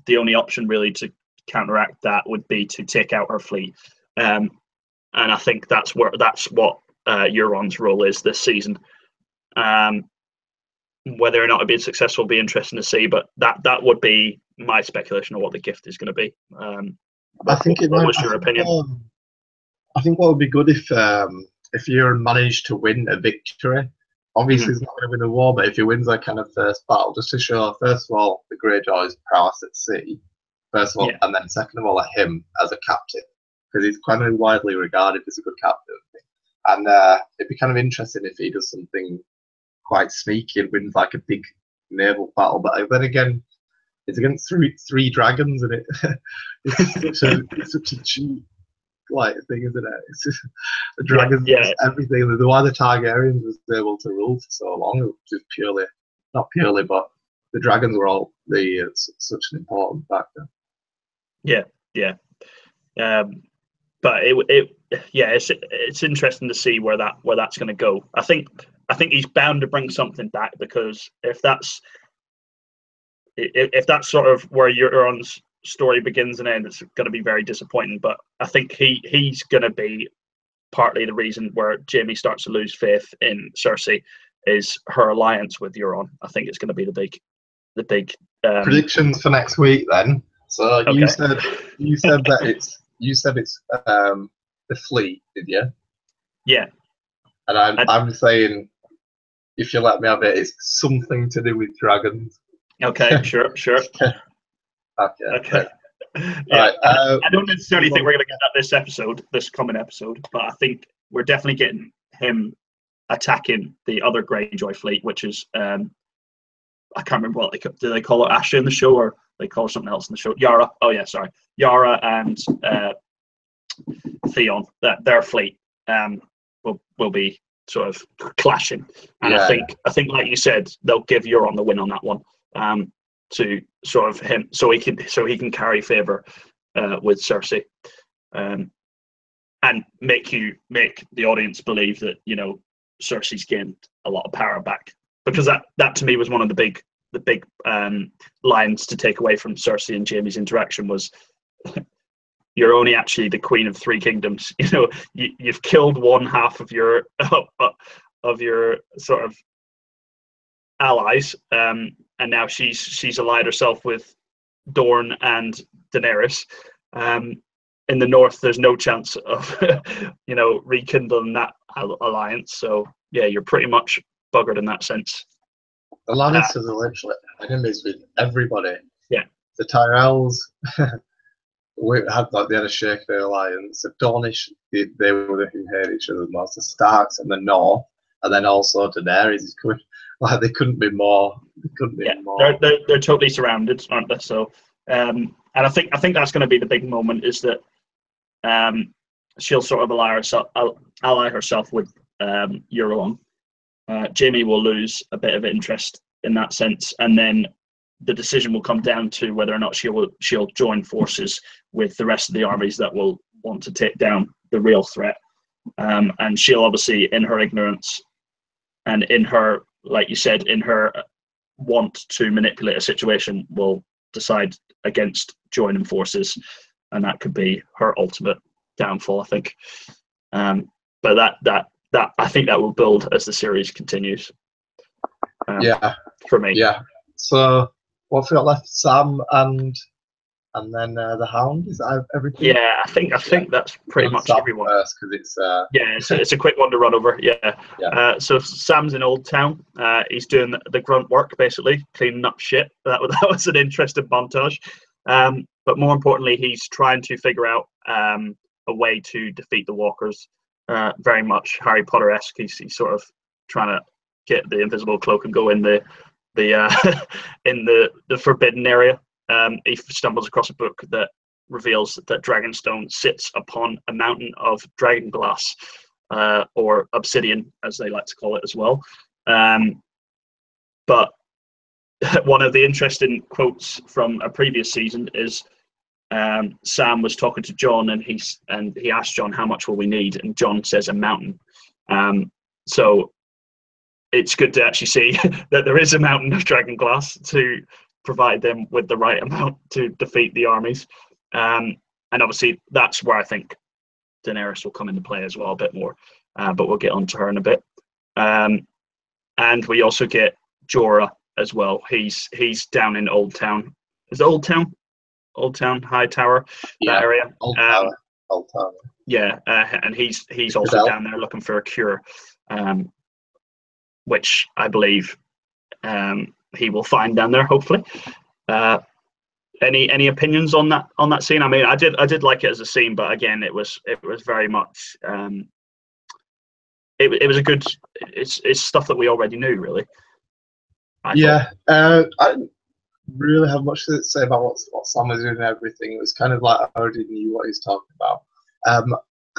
the only option really to counteract that would be to take out her fleet. And I think that's what Euron's role is this season. Whether or not it'd be successful will be interesting to see, but that would be my speculation of what the gift is going to be. I think what was your opinion? I think what would be good if Euron managed to win a victory. Obviously, he's not going to win a war, but if he wins that kind of first battle, just to show, first of all, the Greyjoys' prowess at sea, first of all, and then second of all, him as a captain, because he's kind of widely regarded as a good captain. And it'd be kind of interesting if he does something quite sneaky and wins like a big naval battle. But then again, it's against three dragons, and it's such a cheap like thing, isn't it? It's just, the dragons, everything. The why the Targaryens was able to rule for so long, just not purely, but the dragons were all such an important factor. But it's interesting to see where that's going to go. I think he's bound to bring something back, because if that's sort of where Euron's story begins and ends, it's going to be very disappointing. But I think he's going to be partly the reason where Jaime starts to lose faith in Cersei is her alliance with Euron. I think it's going to be the big predictions for next week then. So okay. you said that it's the fleet, did you? Yeah. And I'm saying, if you let me have it, it's something to do with dragons. Okay, sure. Okay. Yeah, right, I don't necessarily think we're going to get that this coming episode, but I think we're definitely getting him attacking the other Greyjoy fleet, which is I can't remember what do they call it, Asha in the show, or they call it something else in the show? Yara. Oh yeah, sorry. Yara and Theon. Their fleet will be sort of clashing, and I think like you said, they'll give Euron the win on that one. To sort of him, so he can carry favor with Cersei, and make the audience believe that Cersei's gained a lot of power back, because that to me was one of the big lines to take away from Cersei and Jaime's interaction was, you're only actually the queen of three kingdoms. You've killed one half of your sort of allies, and now she's allied herself with Dorne and Daenerys. In the north, there's no chance of rekindling that alliance. So yeah, you're pretty much buggered in that sense. The Lannisters are literally enemies with everybody. Yeah, the Tyrells they had a Shakespeare alliance. The Dornish, they were the who hated each other the most. The Starks and the North, and then also Daenerys is coming. Like they couldn't be more. More. They're totally surrounded, aren't they? So, and I think that's going to be the big moment, is that she'll sort of ally herself with Euron. Jaime will lose a bit of interest in that sense, and then the decision will come down to whether or not she'll join forces with the rest of the armies that will want to take down the real threat. And she'll obviously, in her ignorance and in her, like you said, in her want to manipulate a situation, will decide against joining forces, and that could be her ultimate downfall, I think. But that I think that will build as the series continues. For me. Yeah. So what's got left? Sam and and then the Hound. Is that everything? Yeah, I think that's pretty much everyone. First, because it's yeah, it's a quick one to run over. Yeah. So Sam's in Old Town. He's doing the grunt work, basically cleaning up shit. That was an interesting montage. But more importantly, he's trying to figure out a way to defeat the Walkers. Very much Harry Potter-esque. He's sort of trying to get the invisible cloak and go in the in the forbidden area. He stumbles across a book that reveals that Dragonstone sits upon a mountain of dragon glass, or obsidian, as they like to call it as well. But one of the interesting quotes from a previous season is Sam was talking to John, and he asked John, how much will we need? And John says a mountain. So it's good to actually see that there is a mountain of dragon glass to provide them with the right amount to defeat the armies. And obviously that's where I think Daenerys will come into play as well a bit more, but we'll get onto her in a bit. And we also get Jorah as well. He's down in Old Town. Is it Old Town? Old Town, High Tower, that area. Old Tower. Old Tower. Yeah, and he's also down there looking for a cure, which I believe he will find down there, hopefully. Any opinions on that scene? I mean, I did like it as a scene, but again, it was very much it was a good. It's stuff that we already knew, really. I didn't really have much to say about what Sam was doing and everything. It was kind of like I already knew what he was talking about. I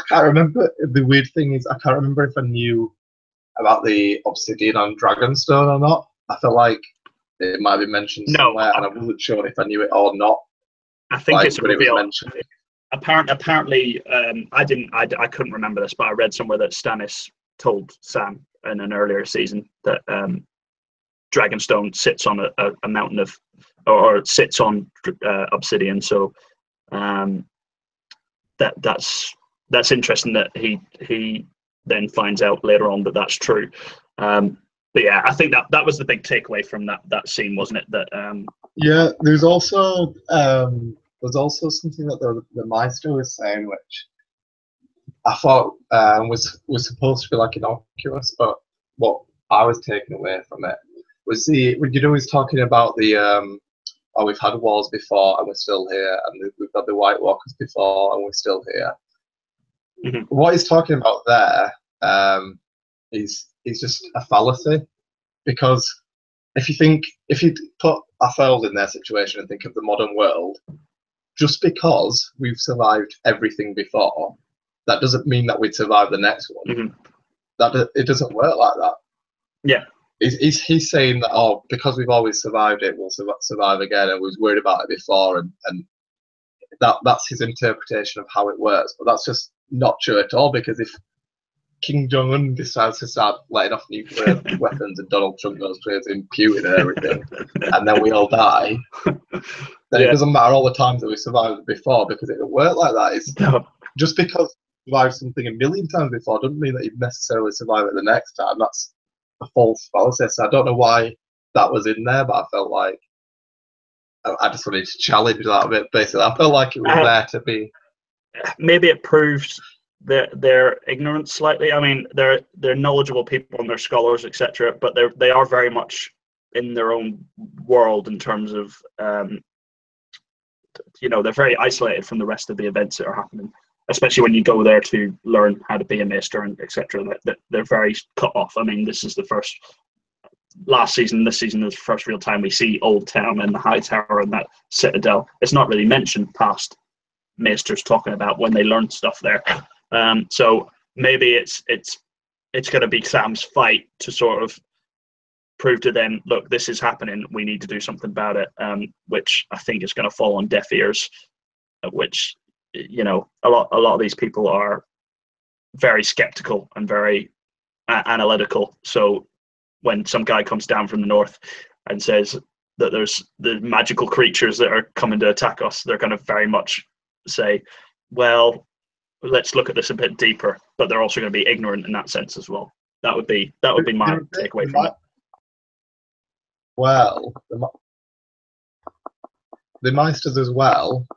can't remember. The weird thing is, I can't remember if I knew about the obsidian on Dragonstone or not. I felt like it might have been mentioned somewhere, and I wasn't sure if I knew it or not. I think it's a reveal. Apparently, I couldn't remember this, but I read somewhere that Stannis told Sam in an earlier season that Dragonstone sits on a mountain of, or sits on obsidian. So that's interesting that he then finds out later on that that's true. But yeah, I think that was the big takeaway from that scene, wasn't it? That yeah, there's also something that the Maester was saying, which I thought was supposed to be like innocuous, but what I was taking away from it was he's talking about the we've had wars before and we're still here, and we've got the White Walkers before and we're still here. Mm-hmm. What he's talking about there is just a fallacy, because if you put ourselves in their situation and think of the modern world, just because we've survived everything before, that doesn't mean that we'd survive the next one. Mm-hmm. That it doesn't work like that. Yeah. He's saying that, because we've always survived it, we'll survive again, and we was worried about it before, and that's his interpretation of how it works. But that's just not true at all, because if King Jong-un decides to start letting off nuclear weapons and Donald Trump goes crazy and Putin and everything, and then we all die, then it doesn't matter all the times that we survived before, because it don't work like that. Just because you survived something a million times before doesn't mean that you'd necessarily survive it the next time. That's a false fallacy. So I don't know why that was in there, but I felt like I just wanted to challenge that a bit. Basically, I felt like it was there to be. Maybe it proves their ignorance slightly. I mean, they're knowledgeable people and they're scholars, etc. But they are very much in their own world in terms of they're very isolated from the rest of the events that are happening. Especially when you go there to learn how to be a maester and etc. They're very cut off. I mean, this is the first. Last season, this season is the first real time we see Old Town and the High Tower and that Citadel. It's not really mentioned past maesters talking about when they learned stuff there. So maybe it's going to be Sam's fight to sort of prove to them, look, this is happening. We need to do something about it. Which I think is going to fall on deaf ears. Which a lot of these people are very skeptical and very analytical. So when some guy comes down from the north and says that there's the magical creatures that are coming to attack us, they're going to very much say, well, let's look at this a bit deeper. But they're also going to be ignorant in that sense as well. That would be my takeaway from it. Well, the Meisters as well.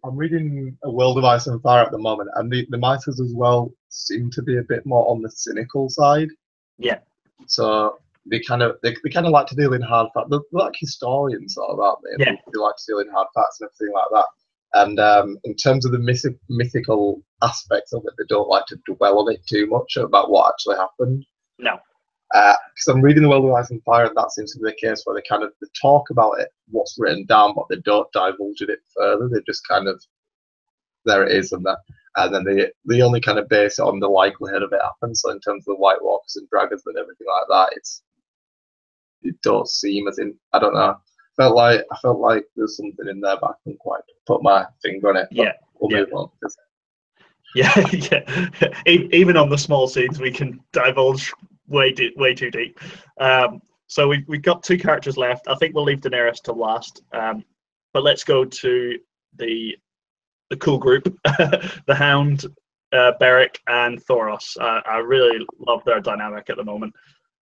I'm reading A World of Ice and Fire at the moment, and the Meisters as well seem to be a bit more on the cynical side. Yeah. So they kind of like to deal in hard facts. They're like historians, sort of, aren't they? Yeah. They like to deal in hard facts and everything like that. And in terms of the mythical aspects of it, they don't like to dwell on it too much about what actually happened. No. Because I'm reading The World of Ice and Fire, and that seems to be the case where they talk about it, what's written down, but they don't divulge it further. They just kind of, there it is, and then they only kind of base it on the likelihood of it happening. So in terms of the White Walkers and dragons and everything like that, it don't seem as in, I don't know. I felt like there's something in there, but I couldn't quite put my finger on it. Yeah. We'll move on. Yeah, yeah. Even on the small scenes, we can divulge way too deep. So we've got 2 characters left. I think we'll leave Daenerys to last. But let's go to the cool group, the Hound, Beric, and Thoros. I really love their dynamic at the moment.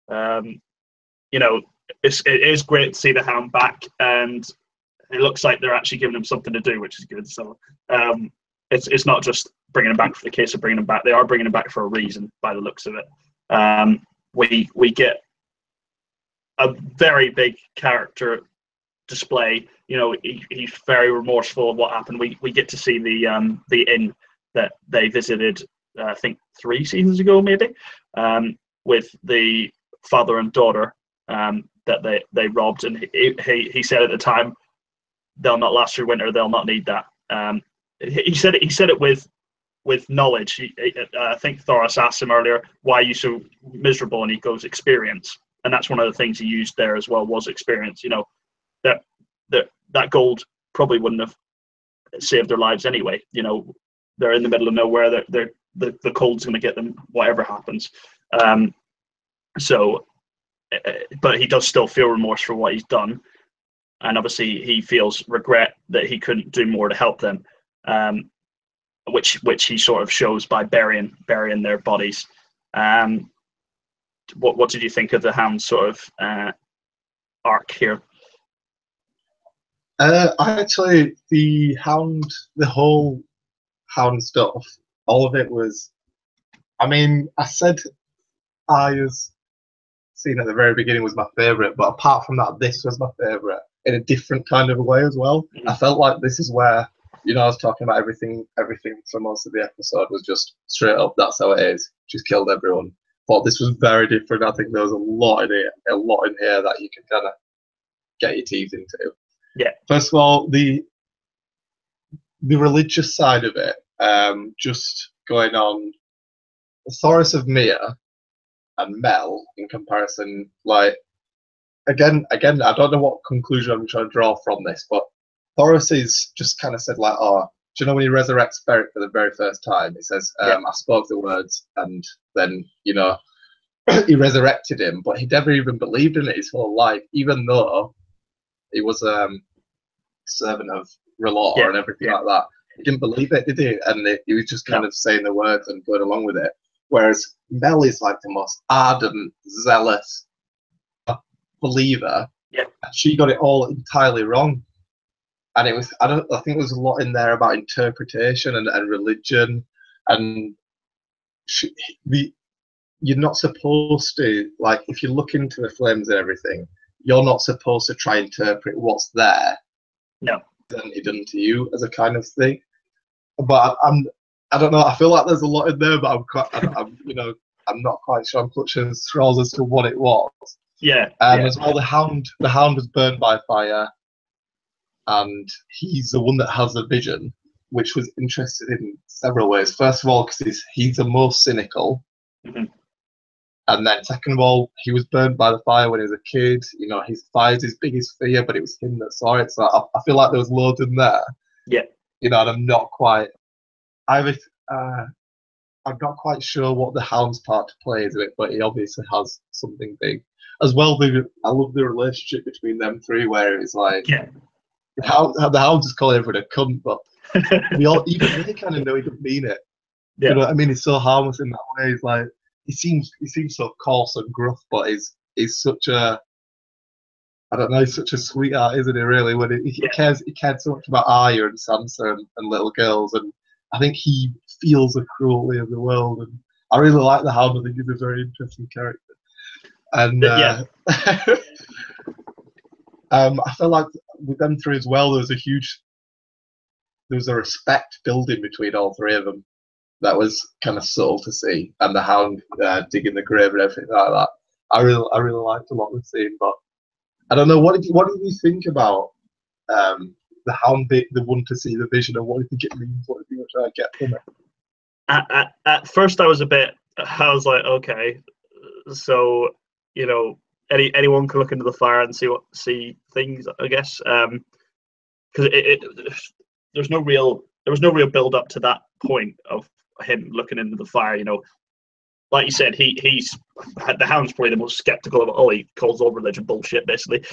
You know, it is great to see the Hound back, and it looks like they're actually giving him something to do, which is good. So it's not just bringing him back for the case of bringing him back. They are bringing him back for a reason, by the looks of it. We get a very big character display. You know, he's very remorseful of what happened. We get to see the inn that they visited, I think 3 seasons ago, maybe, with the father and daughter that they robbed, and he said at the time, they'll not last through winter. They'll not need that. He said it with knowledge. I think Thoros asked him earlier, why are you so miserable? And he goes, experience. And that's one of the things he used there as well, was experience. You know, that gold probably wouldn't have saved their lives anyway. You know, they're in the middle of nowhere. The cold's going to get them, whatever happens. But he does still feel remorse for what he's done. And obviously he feels regret that he couldn't do more to help them, which he sort of shows by burying their bodies. What did you think of the Hound sort of arc here? The whole Hound stuff, all of it was, I mean, I said Arya's scene at the very beginning was my favourite, but apart from that, this was my favourite in a different kind of way as well. Mm-hmm. I felt like this is where, you know, I was talking about everything for most of the episode was just straight up, that's how it is, just killed everyone. But this was very different. I think there was a lot in here that you can kind of get your teeth into. Yeah. First of all, the religious side of it, just going on, Thoros of Mia and Mel in comparison, like, again, I don't know what conclusion I'm trying to draw from this, but Thoros is just kind of said like, oh, do you know when he resurrects Beric for the very first time? He says, I spoke the words, and then, you know, he resurrected him, but he never even believed in it his whole life, even though he was servant of R'hllor and everything like that. He didn't believe it, did he? And he was just kind of saying the words and going along with it. Whereas Mel is like the most ardent, zealous believer. Yeah. She got it all entirely wrong. And it was, I think there was a lot in there about interpretation and religion. And you're not supposed to, like, if you look into the flames and everything, you're not supposed to try and interpret what's there. No. It done to you as a kind of thing. But I don't know. I feel like there's a lot in there, but I'm not quite sure. I'm clutching at straws as to what it was. Yeah. As well, the Hound was burned by fire, and he's the one that has the vision, which was interesting in several ways. First of all, because he's the most cynical. Mm-hmm. And then second of all, he was burned by the fire when he was a kid. You know, his fire's his biggest fear, but it was him that saw it. So I feel like there was loads in there. Yeah. You know, and I'm not quite sure what the Hound's part plays in it, but he obviously has something big. As well, I love the relationship between them three, where it's like, the Hound just calling everyone a cunt, but even they kind of know he doesn't mean it. Yeah. You know what I mean? He's so harmless in that way. He's like, he seems so coarse and gruff, but he's such a I don't know, he's such a sweetheart, isn't he? Really, when he cared so much about Arya and Sansa and little girls, and I think he feels the cruelty of the world. And I really like the Hound. I think he's a very interesting character. And Yeah, I feel like with them three as well, there was a respect building between all three of them that was kind of subtle to see, and the Hound digging the grave and everything like that. I really liked a lot of the scene, but I don't know what did you think about the Hound bit, the one to see the vision, and what do you think it means? What do you think we're trying to get from it? at first I was like, okay, so anyone can look into the fire and see things, I guess, because there was no real build up to that point of him looking into the fire. Like you said, he's the Hound's probably the most skeptical of it all. He calls all religion bullshit, basically.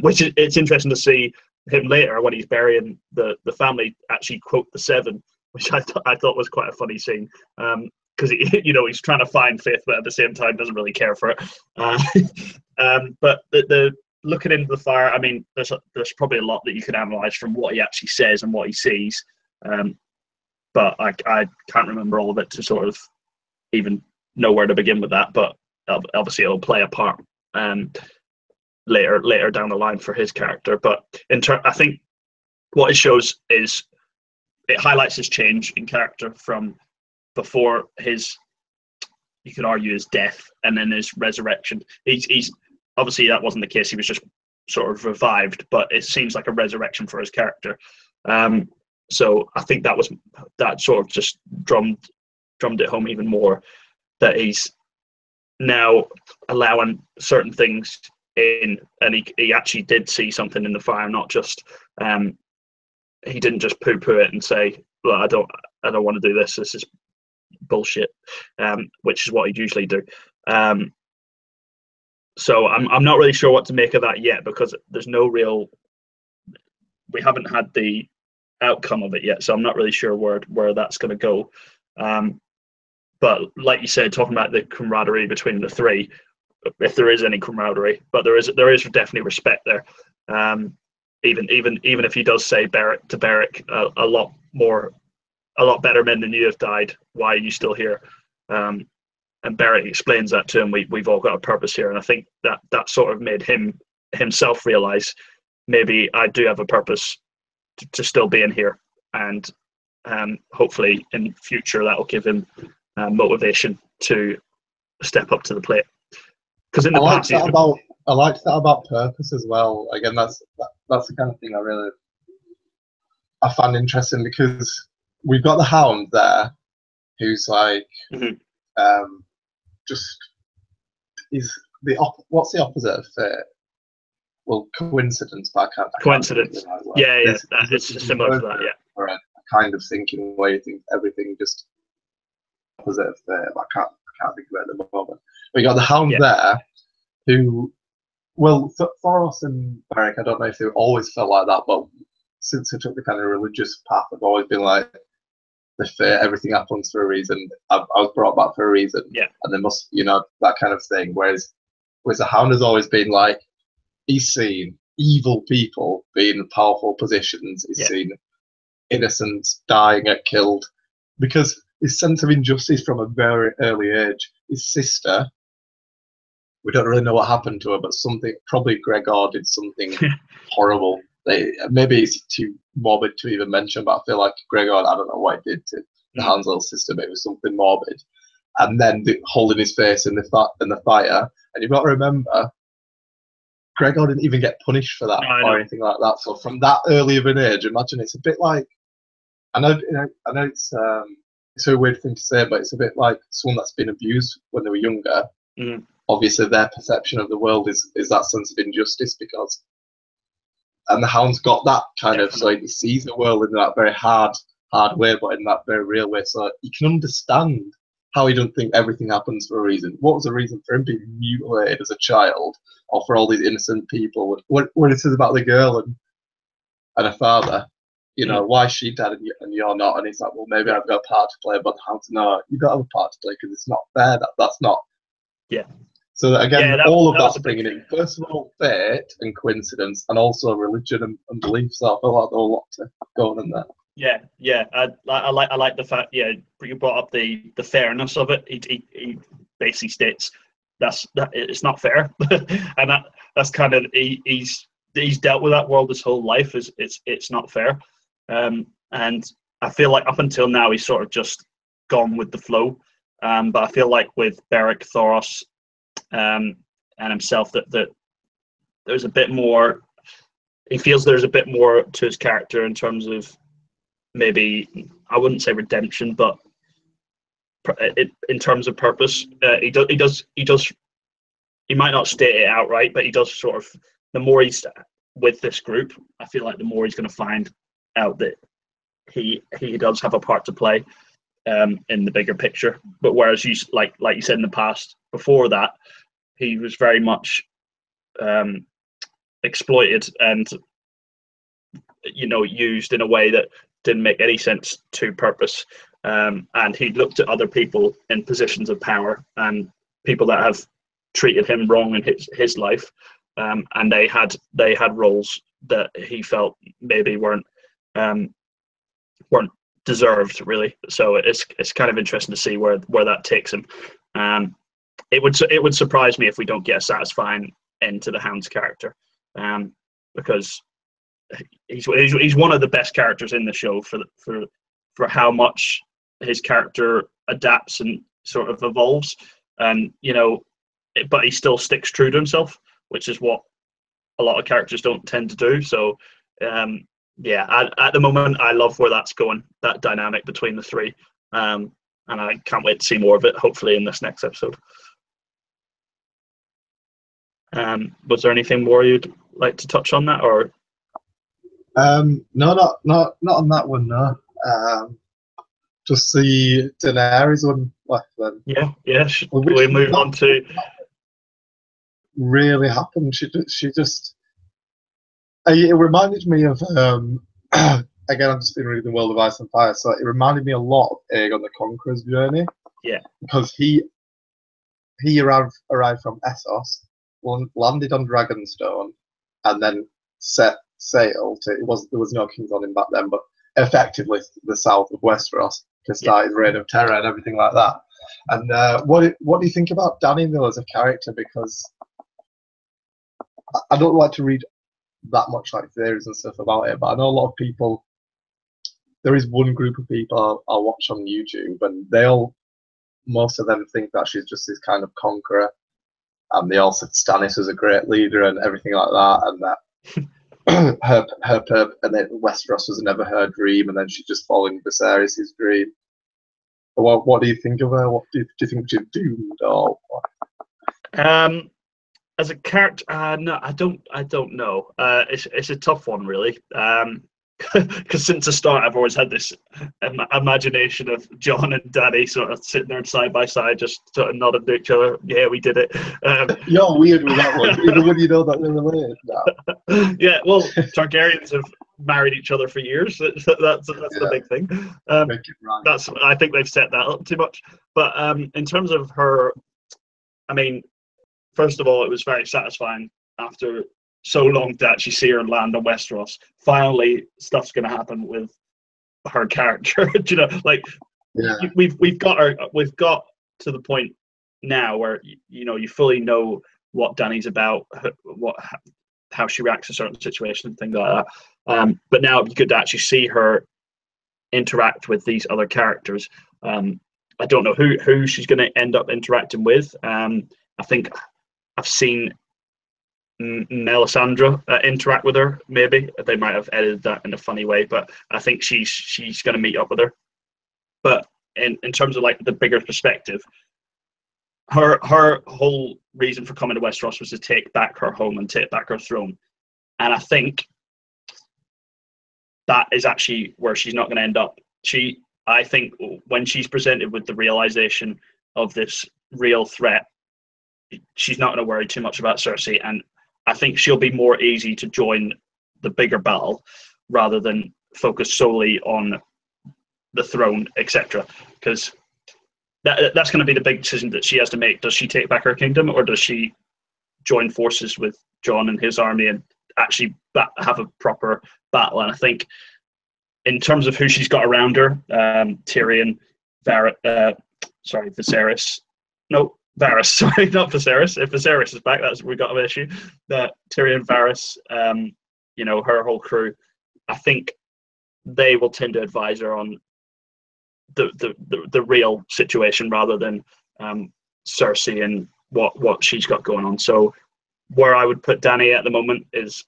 Which it's interesting to see him later when he's burying the family actually quote the seven, which I thought was quite a funny scene. Because he's trying to find faith, but at the same time doesn't really care for it. But the looking into the fire, I mean, there's probably a lot that you could analyze from what he actually says and what he sees. But I can't remember all of it to sort of even know where to begin with that. But obviously it'll play a part later down the line for his character. But I think what it shows is it highlights his change in character from before his, you could argue, his death and then his resurrection. He's obviously that wasn't the case. He was just sort of revived, but it seems like a resurrection for his character. So I think that sort of just drummed it home even more, that he's now allowing certain things in, and he actually did see something in the fire, not just he didn't just poo-poo it and say, "Look, I don't want to do this. This is bullshit," which is what he'd usually do. So I'm not really sure what to make of that yet, because there's we haven't had the outcome of it yet, so I'm not really sure where that's going to go. But like you said, talking about the camaraderie between the three, if there is any camaraderie, but there is definitely respect there. Even if he does say to Beric, a lot better men than you have died. Why are you still here? And Beric explains that to him. We've all got a purpose here, and I think that sort of made himself realize, maybe I do have a purpose to still be in here, and hopefully in future that will give him motivation to step up to the plate. Because in the past, I liked that about purpose as well. Again, that's the kind of thing I find interesting, because we've got the Hound there, who's like, just is what's the opposite of fate? Well, coincidence, but I can't. Coincidence. Yeah, it's similar to that. Yeah. Or a kind of thinking where you think everything just opposite of fate. I can't think of it at the moment. We got the Hound there, who, well, Thoros and Beric, I don't know if they always felt like that, but since they took the kind of religious path, I've always been like, the fate, everything happens for a reason. I was brought back for a reason. Yeah. And there must, that kind of thing. Whereas the Hound has always been like, he's seen evil people being in powerful positions. He's seen innocents dying, get killed, because his sense of injustice from a very early age. His sister, we don't really know what happened to her, but probably Gregor did something horrible. Maybe it's too morbid to even mention, but I feel like Gregor, I don't know what he did to the Hound's little sister, but it was something morbid. And then holding his face in the fire. And you've got to remember, Gregor didn't even get punished for that or anything like that. So from that early of an age, imagine it's a bit like, I know it's a weird thing to say, but it's a bit like someone that's been abused when they were younger. Obviously, their perception of the world is that sense of injustice, and the Hound's got that kind of, so he sees the world in that very hard way, but in that very real way. So you can understand how he doesn't think everything happens for a reason. What was the reason for him being mutilated as a child, or for all these innocent people? What it says about the girl and her father, why she dead and you're not? And he's like, well, maybe I've got a part to play, but how to know? You've got to have a part to play, because it's not fair. That's not. Yeah. So that, again, Yeah, all of that was that's a big bringing thing. in, first of all, fate and coincidence, and also religion and belief. So I feel like there's a lot to go on in there. Yeah. I like the fact. Yeah, you brought up the fairness of it. He basically states that it's not fair, and that's kind of he's dealt with that world his whole life. Is it's not fair, and I feel like up until now he's sort of just gone with the flow. But I feel like with Beric, Thoros, and himself that there's a bit more. He feels there's a bit more to his character in terms of maybe, I wouldn't say redemption, but in terms of purpose. He might not state it outright, but he does sort of. The more he's with this group, I feel like the more he's going to find out that he does have a part to play in the bigger picture. But whereas you like you said in the past, before that, he was very much exploited and used in a way that didn't make any sense to purpose. And he looked at other people in positions of power and people that have treated him wrong in his life, and they had roles that he felt maybe weren't deserved, really. So it's kind of interesting to see where that takes him. It would surprise me if we don't get a satisfying end to the Hound's character, because he's one of the best characters in the show for how much his character adapts and sort of evolves, and but he still sticks true to himself, which is what a lot of characters don't tend to do. So at the moment I love where that's going, that dynamic between the three, and I can't wait to see more of it, hopefully in this next episode. Was there anything more you'd like to touch on that, or? No, not on that one. No, just the Daenerys one left. Then yeah. Should we move on to? Really happened. She just. It reminded me of again. I've just been reading World of Ice and Fire, so it reminded me a lot of Aegon the Conqueror's journey. Yeah, because he arrived from Essos, landed on Dragonstone, and then set sail to. There was no kings on him back then, but effectively the south of Westeros to start his reign of terror and everything like that. And what do you think about Dany though as a character? Because I don't like to read that much like theories and stuff about it, but I know a lot of people. There is one group of people I watch on YouTube, and most of them think that she's just this kind of conqueror, and they all said Stannis was a great leader and everything like that, and that her and then Westeros was never her dream, and then she's just following Viserys' dream. What do you think of her? What do you think she's doomed or what? As a character, no, I don't know. It's a tough one, really. Because since the start, I've always had this imagination of Jon and Dany sort of sitting there side by side, just sort of nodding to each other. Yeah, we did it. You're weird with that one, even when you know that they're related now. Yeah, well, Targaryens have married each other for years. That's the big thing. I think they've set that up too much. But in terms of her, I mean, first of all, it was very satisfying after so long to actually see her land on Westeros. Finally, stuff's going to happen with her character. We've got to the point now where you fully know what Dany's about, how she reacts to certain situations and things like that. But now you could actually see her interact with these other characters. I don't know who she's going to end up interacting with. I think I've seen Melisandre interact with her. Maybe they might have edited that in a funny way, but I think she's going to meet up with her. But in terms of like the bigger perspective, her whole reason for coming to Westeros was to take back her home and take back her throne, and I think that is actually where she's not going to end up. I think when she's presented with the realization of this real threat, she's not going to worry too much about Cersei, and I think she'll be more easy to join the bigger battle rather than focus solely on the throne, etc. Because that's going to be the big decision that she has to make. Does she take back her kingdom, or does she join forces with Jon and his army and actually have a proper battle? And I think in terms of who she's got around her, Tyrion, Viserys. No, Varys. Sorry, not Viserys. If Viserys is back, we got an issue. That Tyrion, Varys, her whole crew. I think they will tend to advise her on the real situation rather than Cersei and what she's got going on. So where I would put Dany at the moment is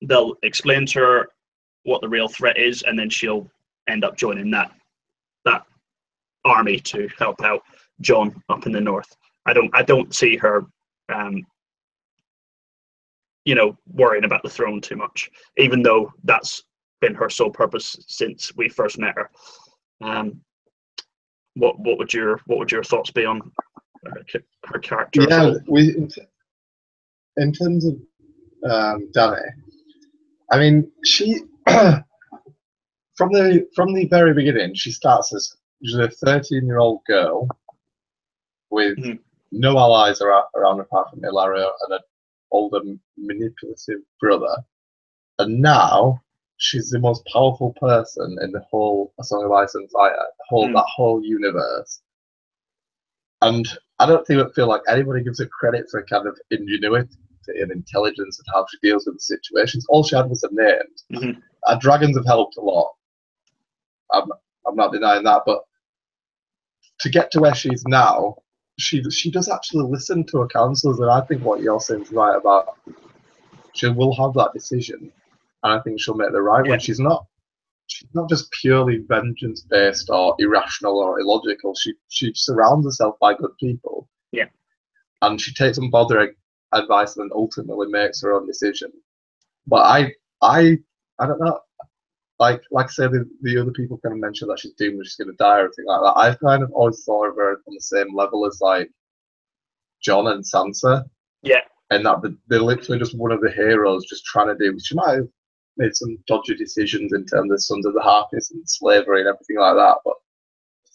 they'll explain to her what the real threat is, and then she'll end up joining that army to help out Jon up in the north. I don't see her worrying about the throne too much, even though that's been her sole purpose since we first met her. What would your thoughts be on her character? Yeah, in terms of Dany, I mean, she from the very beginning, she starts as a 13-year-old girl with no allies around apart from Ilario and an older manipulative brother, and now she's the most powerful person in the whole A Song of Ice and Fire, that whole universe. And I don't feel like anybody gives her credit for kind of ingenuity and intelligence and how she deals with the situations. All she had was her names. Dragons have helped a lot. I'm not denying that, but to get to where she is now, she does actually listen to her counselors, and I think what you're saying is right about she will have that decision, and I think she'll make the right one. She's not just purely vengeance based or irrational or illogical. She surrounds herself by good people. Yeah. And she takes on board their advice and ultimately makes her own decision. But I don't know. Like I said, the other people kind of mentioned that she's doomed, she's going to die or anything like that. I've kind of always thought of her on the same level as like Jon and Sansa. Yeah. And that they're literally just one of the heroes just trying to do. She might have made some dodgy decisions in terms of Sons of the Harpies and slavery and everything like that, but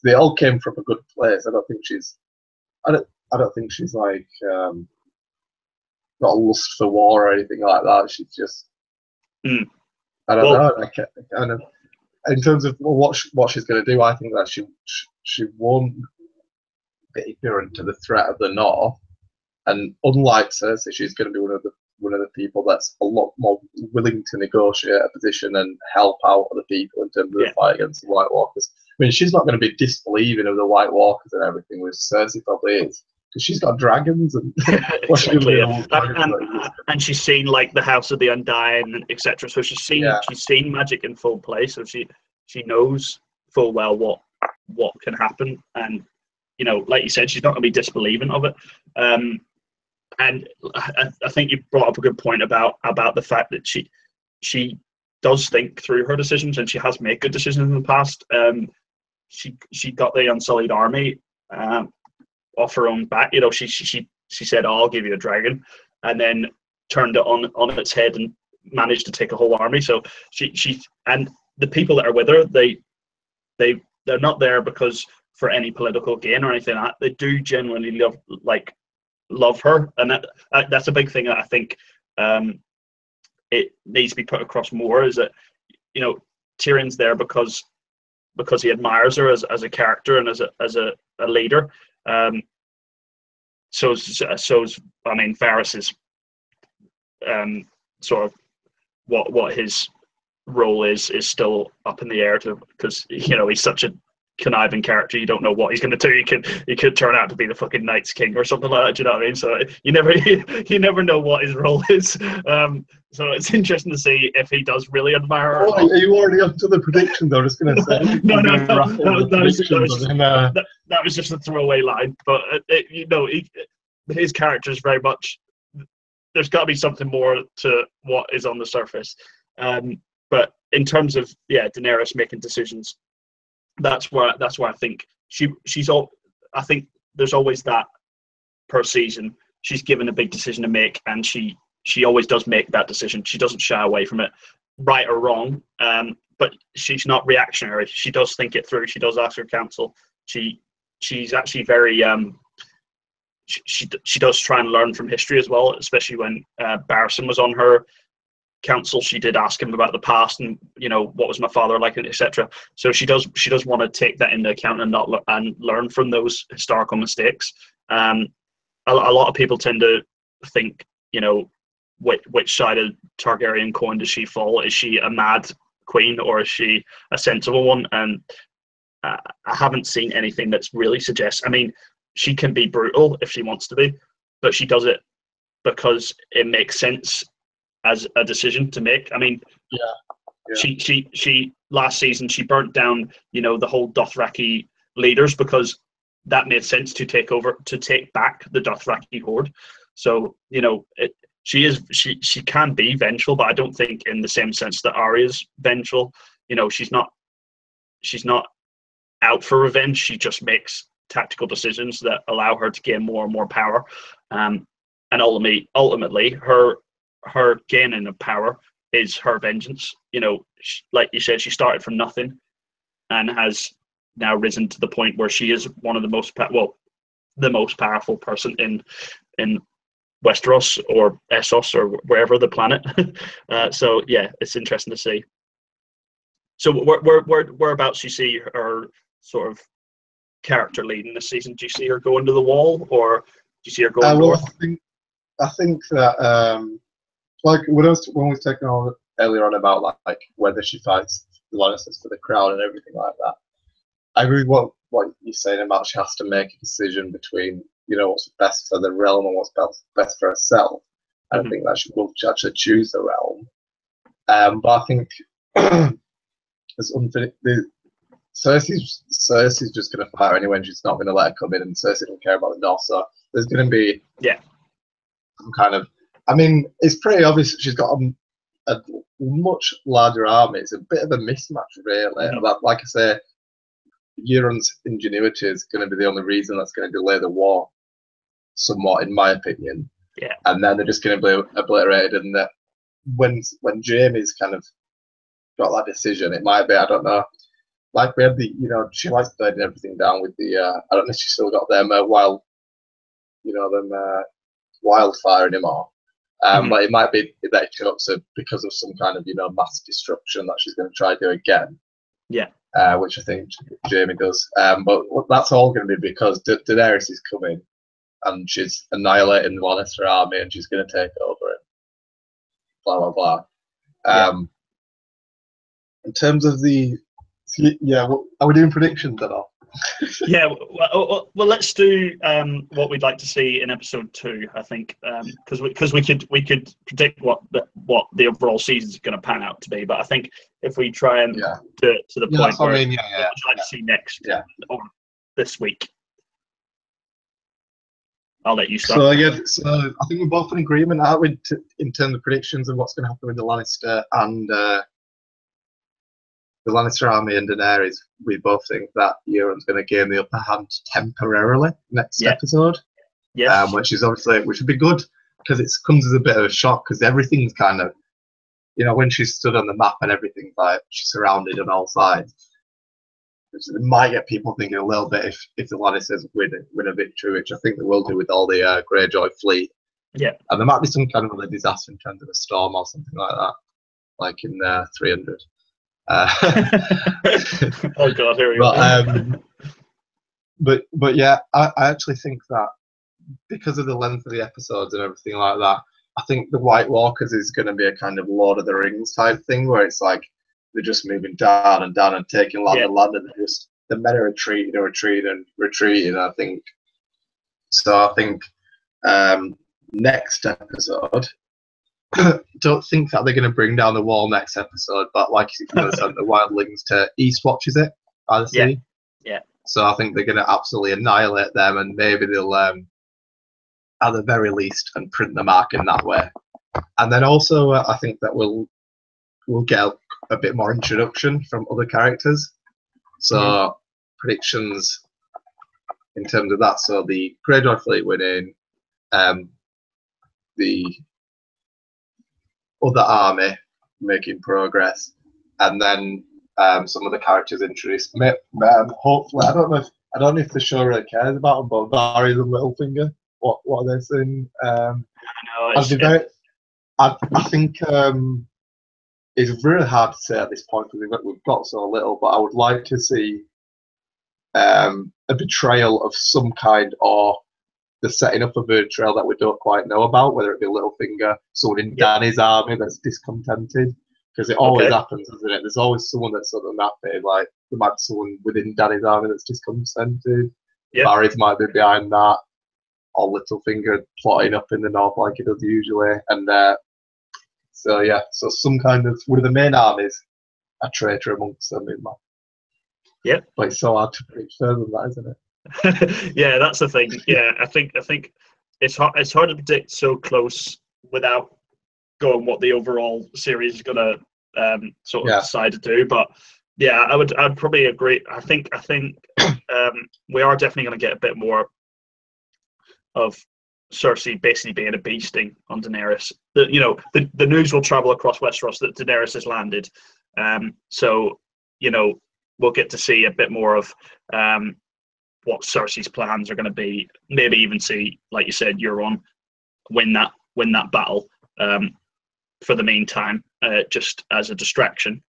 they all came from a good place. I don't think she's like got a lust for war or anything like that. She's just I don't know. Like, kind of, in terms of what she's going to do, I think that she won't be ignorant to the threat of the North, and unlike Cersei, she's going to be one of the people that's a lot more willing to negotiate a position and help out other people in terms of the fight against the White Walkers. I mean, she's not going to be disbelieving of the White Walkers and everything, which Cersei probably is, because she's got dragons and exactly. And she's seen like the House of the Undying, etc. So she's seen magic in full play, so she knows full well what can happen, and like you said, she's not going to be disbelieving of it. And I think you brought up a good point about the fact that she does think through her decisions, and she has made good decisions in the past. She got the Unsullied army off her own back. She said, "Oh, I'll give you a dragon," and then turned it on its head and managed to take a whole army. So she and the people that are with her, they're not there because for any political gain or anything like that. They do genuinely love her, and that's a big thing that I think it needs to be put across more, is that Tyrion's there because he admires her as a character and as a leader. So I mean, Varys is sort of what his role is still up in the air, because he's such a conniving character. You don't know what he's going to do. He could turn out to be the fucking Night's King or something like that. Do you know what I mean? So you never know what his role is. So it's interesting to see if he does really admire her. Are you already up to the predictions? I'm just going to say. No. That was just a throwaway line. But his character is very much. There's got to be something more to what is on the surface. But in terms of Daenerys making decisions, that's where I think she's all. I think there's always that per season. She's given a big decision to make, and she always does make that decision. She doesn't shy away from it, right or wrong. But she's not reactionary. She does think it through. She does ask her counsel. She she's actually very she does try and learn from history as well, especially when Barristan was on her council. She did ask him about the past and what was my father like, etc. So she does want to take that into account and not and learn from those historical mistakes. A lot of people tend to think, which side of Targaryen coin does she fall? Is she a mad queen or is she a sensible one? And I haven't seen anything that's really suggests. I mean, she can be brutal if she wants to be, but she does it because it makes sense as a decision to make. I mean, she last season she burnt down the whole Dothraki leaders because that made sense to take back the Dothraki horde. So she can be vengeful, but I don't think in the same sense that Arya's vengeful. She's not out for revenge. She just makes tactical decisions that allow her to gain more and more power, and ultimately her gaining of power is her vengeance. Like you said, she started from nothing and has now risen to the point where she is one of the most powerful person in Westeros or Essos or wherever the planet. So yeah, it's interesting to see. So whereabouts you see her sort of character leading this season? Do you see her going to the wall, or do you see her going north? I think that like when we were talking on earlier on about like whether she fights the Lannisters for the crown and everything like that, I agree with what you're saying about she has to make a decision between what's best for the realm and what's best for herself. And I think that she will actually choose the realm. But I think there's unfinished. Cersei's just going to fight her anyway, and she's not going to let her come in, and Cersei doesn't care about the North, so there's going to be some kind of... I mean, it's pretty obvious that she's got a much larger army. It's a bit of a mismatch, really. Like I say, Euron's ingenuity is going to be the only reason that's going to delay the war somewhat, in my opinion. Yeah. And then they're just going to be obliterated, and that when Jaime's kind of got that decision, it might be, I don't know, like we had the, she likes burning everything down with the, I don't know if she still got them wildfire anymore. But it might be that it shocks her because of some kind of, mass destruction that she's going to try to do again. Yeah. Which I think Jaime does. But that's all going to be because Daenerys is coming and she's annihilating the Lannister army and she's going to take over it. Blah, blah, blah. In terms of are we doing predictions at all? Yeah, well, let's do what we'd like to see in episode 2. I think because we could predict what the overall season is going to pan out to be, but I think if we try and do it to the point where what would you like to see next or this week, I'll let you start. So I think we're both in agreement, aren't we, in terms of predictions of what's going to happen with the Lannister and the Lannister army and Daenerys. We both think that Euron's going to gain the upper hand temporarily next episode. Yes. Which would be good because it comes as a bit of a shock because everything's kind of, when she stood on the map and everything's like she's surrounded on all sides. Which it might get people thinking a little bit if the Lannisters win a victory, which I think they will do with all the Greyjoy fleet. Yeah. And there might be some kind of a disaster in terms of a storm or something like that, like in 300. Oh God, here we go. But yeah, I actually think that because of the length of the episodes and everything like that, I think the White Walkers is going to be a kind of Lord of the Rings type thing where it's like they're just moving down and down and taking land and land, and they're meant to retreat. I think so. I think next episode. Don't think that they're going to bring down the wall next episode, but like you can understand, the wildlings to Eastwatch, is it? By the sea. Yeah. So I think they're going to absolutely annihilate them, and maybe they'll, at the very least, and print the mark in that way. And then also, I think that we'll get a bit more introduction from other characters. So predictions in terms of that. So the Greyjoy fleet winning, the other army making progress, and then some of the characters introduced. Hopefully, I don't know if I don't know if the show really cares about them, but Varys and Littlefinger, what are they saying? I know I'd be very. I think it's really hard to say at this point because we've got so little. But I would like to see a betrayal of some kind, or the setting up of a betrayal that we don't quite know about, whether it be Littlefinger, someone in Dany's army that's discontented. Because it always happens, isn't it? There's always someone that's sort of nappy, like there might be someone within Dany's army that's discontented. Varys might be behind that, or Littlefinger plotting up in the north like he does usually. And so some kind of one of the main armies, a traitor amongst them. Yep. But it's so hard to predict further than that, isn't it? Yeah, that's the thing. Yeah, I think it's hard to predict so close without going what the overall series is gonna sort of decide to do. But yeah, I'd probably agree. I think we are definitely going to get a bit more of Cersei basically being a bee sting on Daenerys. The news will travel across Westeros that Daenerys has landed. So we'll get to see a bit more of what Cersei's plans are going to be. Maybe even see, like you said, Euron win that battle for the meantime, just as a distraction.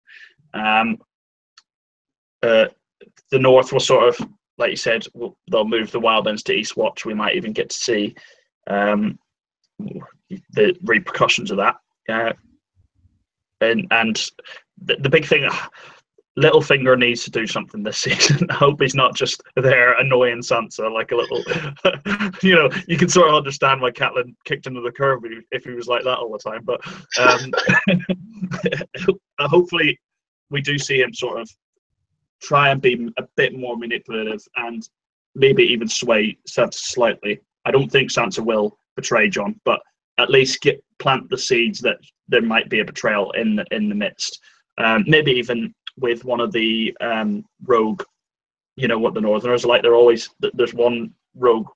The North will sort of, like you said, they'll move the Wildlands to Eastwatch. We might even get to see the repercussions of that. And the big thing, Littlefinger needs to do something this season. I hope he's not just there annoying Sansa like a little. You can sort of understand why Catelyn kicked him to the curb if he was like that all the time. But hopefully, we do see him sort of try and be a bit more manipulative and maybe even sway Sansa slightly. I don't think Sansa will betray Jon, but at least plant the seeds that there might be a betrayal in the midst. Maybe even with one of the rogue, what the Northerners are like. There's one rogue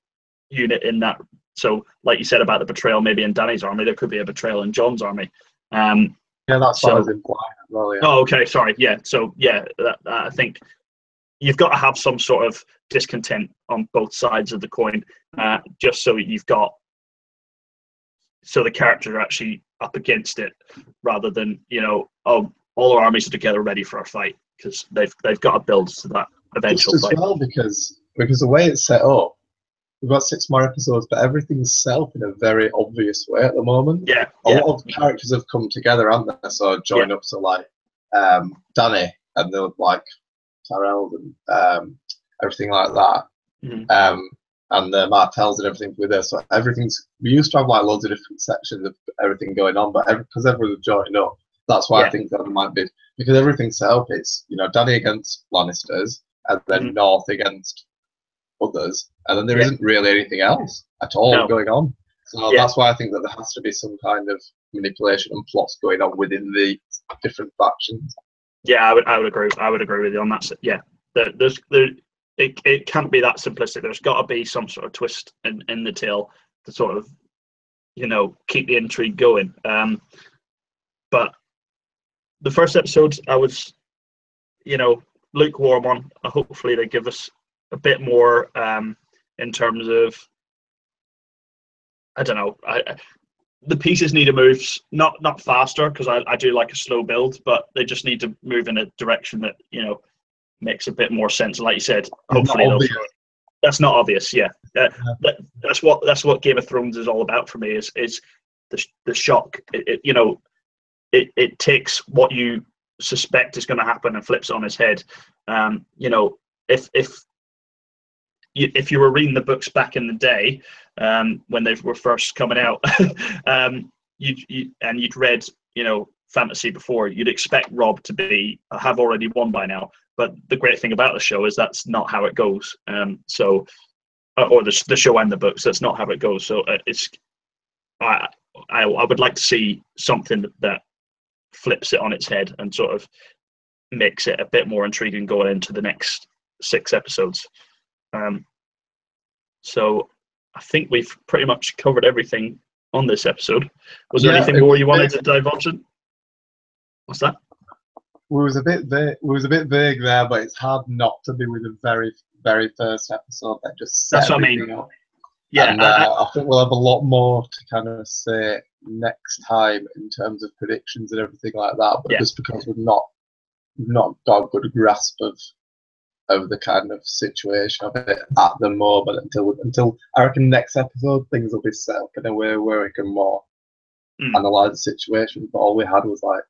unit in that. So, like you said about the betrayal, maybe in Dany's army, there could be a betrayal in Jon's army. Yeah, that's what I was implying as well. Yeah. Oh, okay, sorry. Yeah, so I think you've got to have some sort of discontent on both sides of the coin, just so so the characters are actually up against it, rather than all our armies are together ready for a fight, because they've got to build to that eventual fight. As well, because the way it's set up, we've got 6 more episodes, but everything's set up in a very obvious way at the moment. Yeah. A lot of characters have come together, haven't they? So join up, so like Dany and the like Tyrell and everything like that. Mm-hmm. And the Martells and everything with us. So we used to have like loads of different sections of everything going on, but because everyone's joining up, that's why I think that it might be, because everything's set up. It's Dany against Lannisters, and then North against others, and then there isn't really anything else at all going on. So that's why I think that there has to be some kind of manipulation and plots going on within the different factions. Yeah, I would agree. I would agree with you on that. Yeah, it can't be that simplistic. There's got to be some sort of twist in the tale to sort of keep the intrigue going. But the first episode, I was lukewarm on. Hopefully they give us a bit more in terms of, I don't know, the pieces need to move not faster, because I do like a slow build, but they just need to move in a direction that makes a bit more sense. Like you said, hopefully that's not obvious. That's what Game of Thrones is all about for me, is the shock. It takes what you suspect is going to happen and flips it on its head. If you were reading the books back in the day, when they were first coming out, you'd read fantasy before, you'd expect Rob to have already won by now. But the great thing about the show is that's not how it goes. Or the show and the books, that's not how it goes. So I would like to see something that flips it on its head and sort of makes it a bit more intriguing going into the next 6 episodes. So I think we've pretty much covered everything on this episode. Was there anything more you wanted to divulge in? What's that? We was a bit vague there, but it's hard not to be with a very, very first episode that just set That's what I everything mean. up. Yeah, And I think we'll have a lot more to kind of say next time in terms of predictions and everything like that. But Yeah. just because we've not got a good grasp of the kind of situation of it at the moment until I reckon next episode things will be set up in a way where we can more analyse the situation. But all we had was like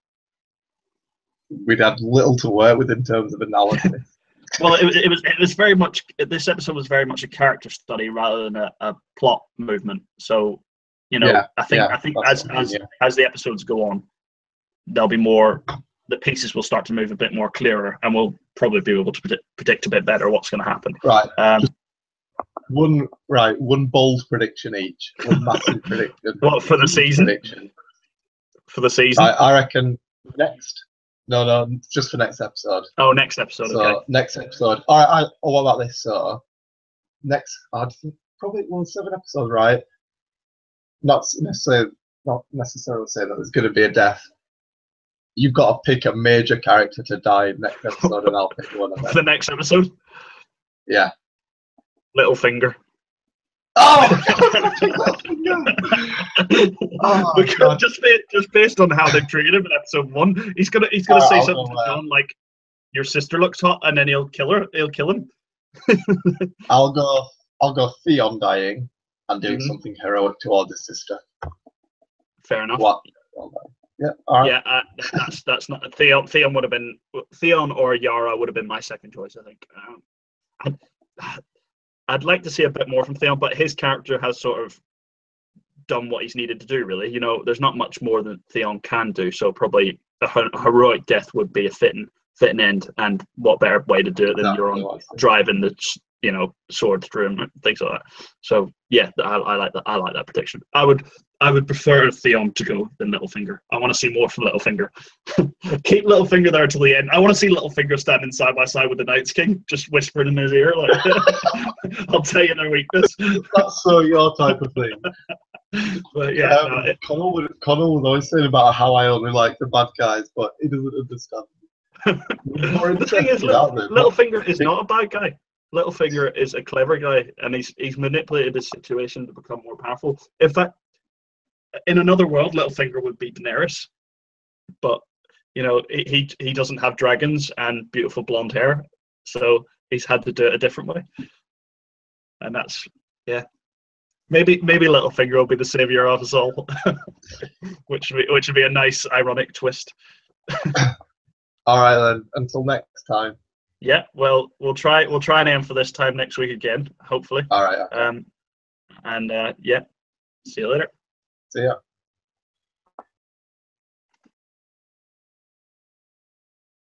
we'd had little to work with in terms of analysis. Well, it was very much, this episode was very much a character study rather than a plot movement. So, you know, Yeah, I think as the episodes go on, there'll be more, the pieces will start to move a bit more clearer, and we'll probably be able to predict a bit better what's going to happen. Right. One bold prediction each. One massive prediction. What, for the season? Prediction. For the season? Right, I reckon next. No, just for next episode. Oh, next episode. So okay. Next episode. All right. What about this? So next, I'd think probably 7 episodes, right? Not necessarily say that there's going to be a death. You've got to pick a major character to die next episode, and I'll pick one of them. For the next episode? Yeah. Littlefinger. Oh! Because just based on how they treated him in episode 1, he's gonna say something to John like, "Your sister looks hot," and then he'll kill her. He'll kill him. I'll go Theon dying and doing something heroic towards his sister. Fair enough. What? Yeah. All right. Yeah, that's not Theon would have been Theon or Yara would have been my second choice. I think. I'd like to see a bit more from Theon, but his character has sort of done what he's needed to do. Really, you know, there's not much more that Theon can do. So probably a heroic death would be a fitting end. And what better way to do it than you're on driving the sword through him and things like that. So yeah, I like that. I like that prediction. I would prefer Theon to go than Littlefinger. I want to see more from Littlefinger. Keep Littlefinger there till the end. I want to see Littlefinger standing side by side with the Night's King, just whispering in his ear, like, "I'll tell you their weakness." That's so your type of thing. But yeah, Connell was always saying about how I only like the bad guys, but he doesn't understand. The thing is, Littlefinger is not a bad guy. Littlefinger is a clever guy, and he's manipulated his situation to become more powerful. In fact, in another world, Littlefinger would be Daenerys, but you know he doesn't have dragons and beautiful blonde hair, so he's had to do it a different way. And that's maybe Littlefinger will be the savior of us all, which would be a nice ironic twist. All right then. Until next time. Yeah, well, we'll try and aim for this time next week again, hopefully. All right. Okay. And see you later. See ya.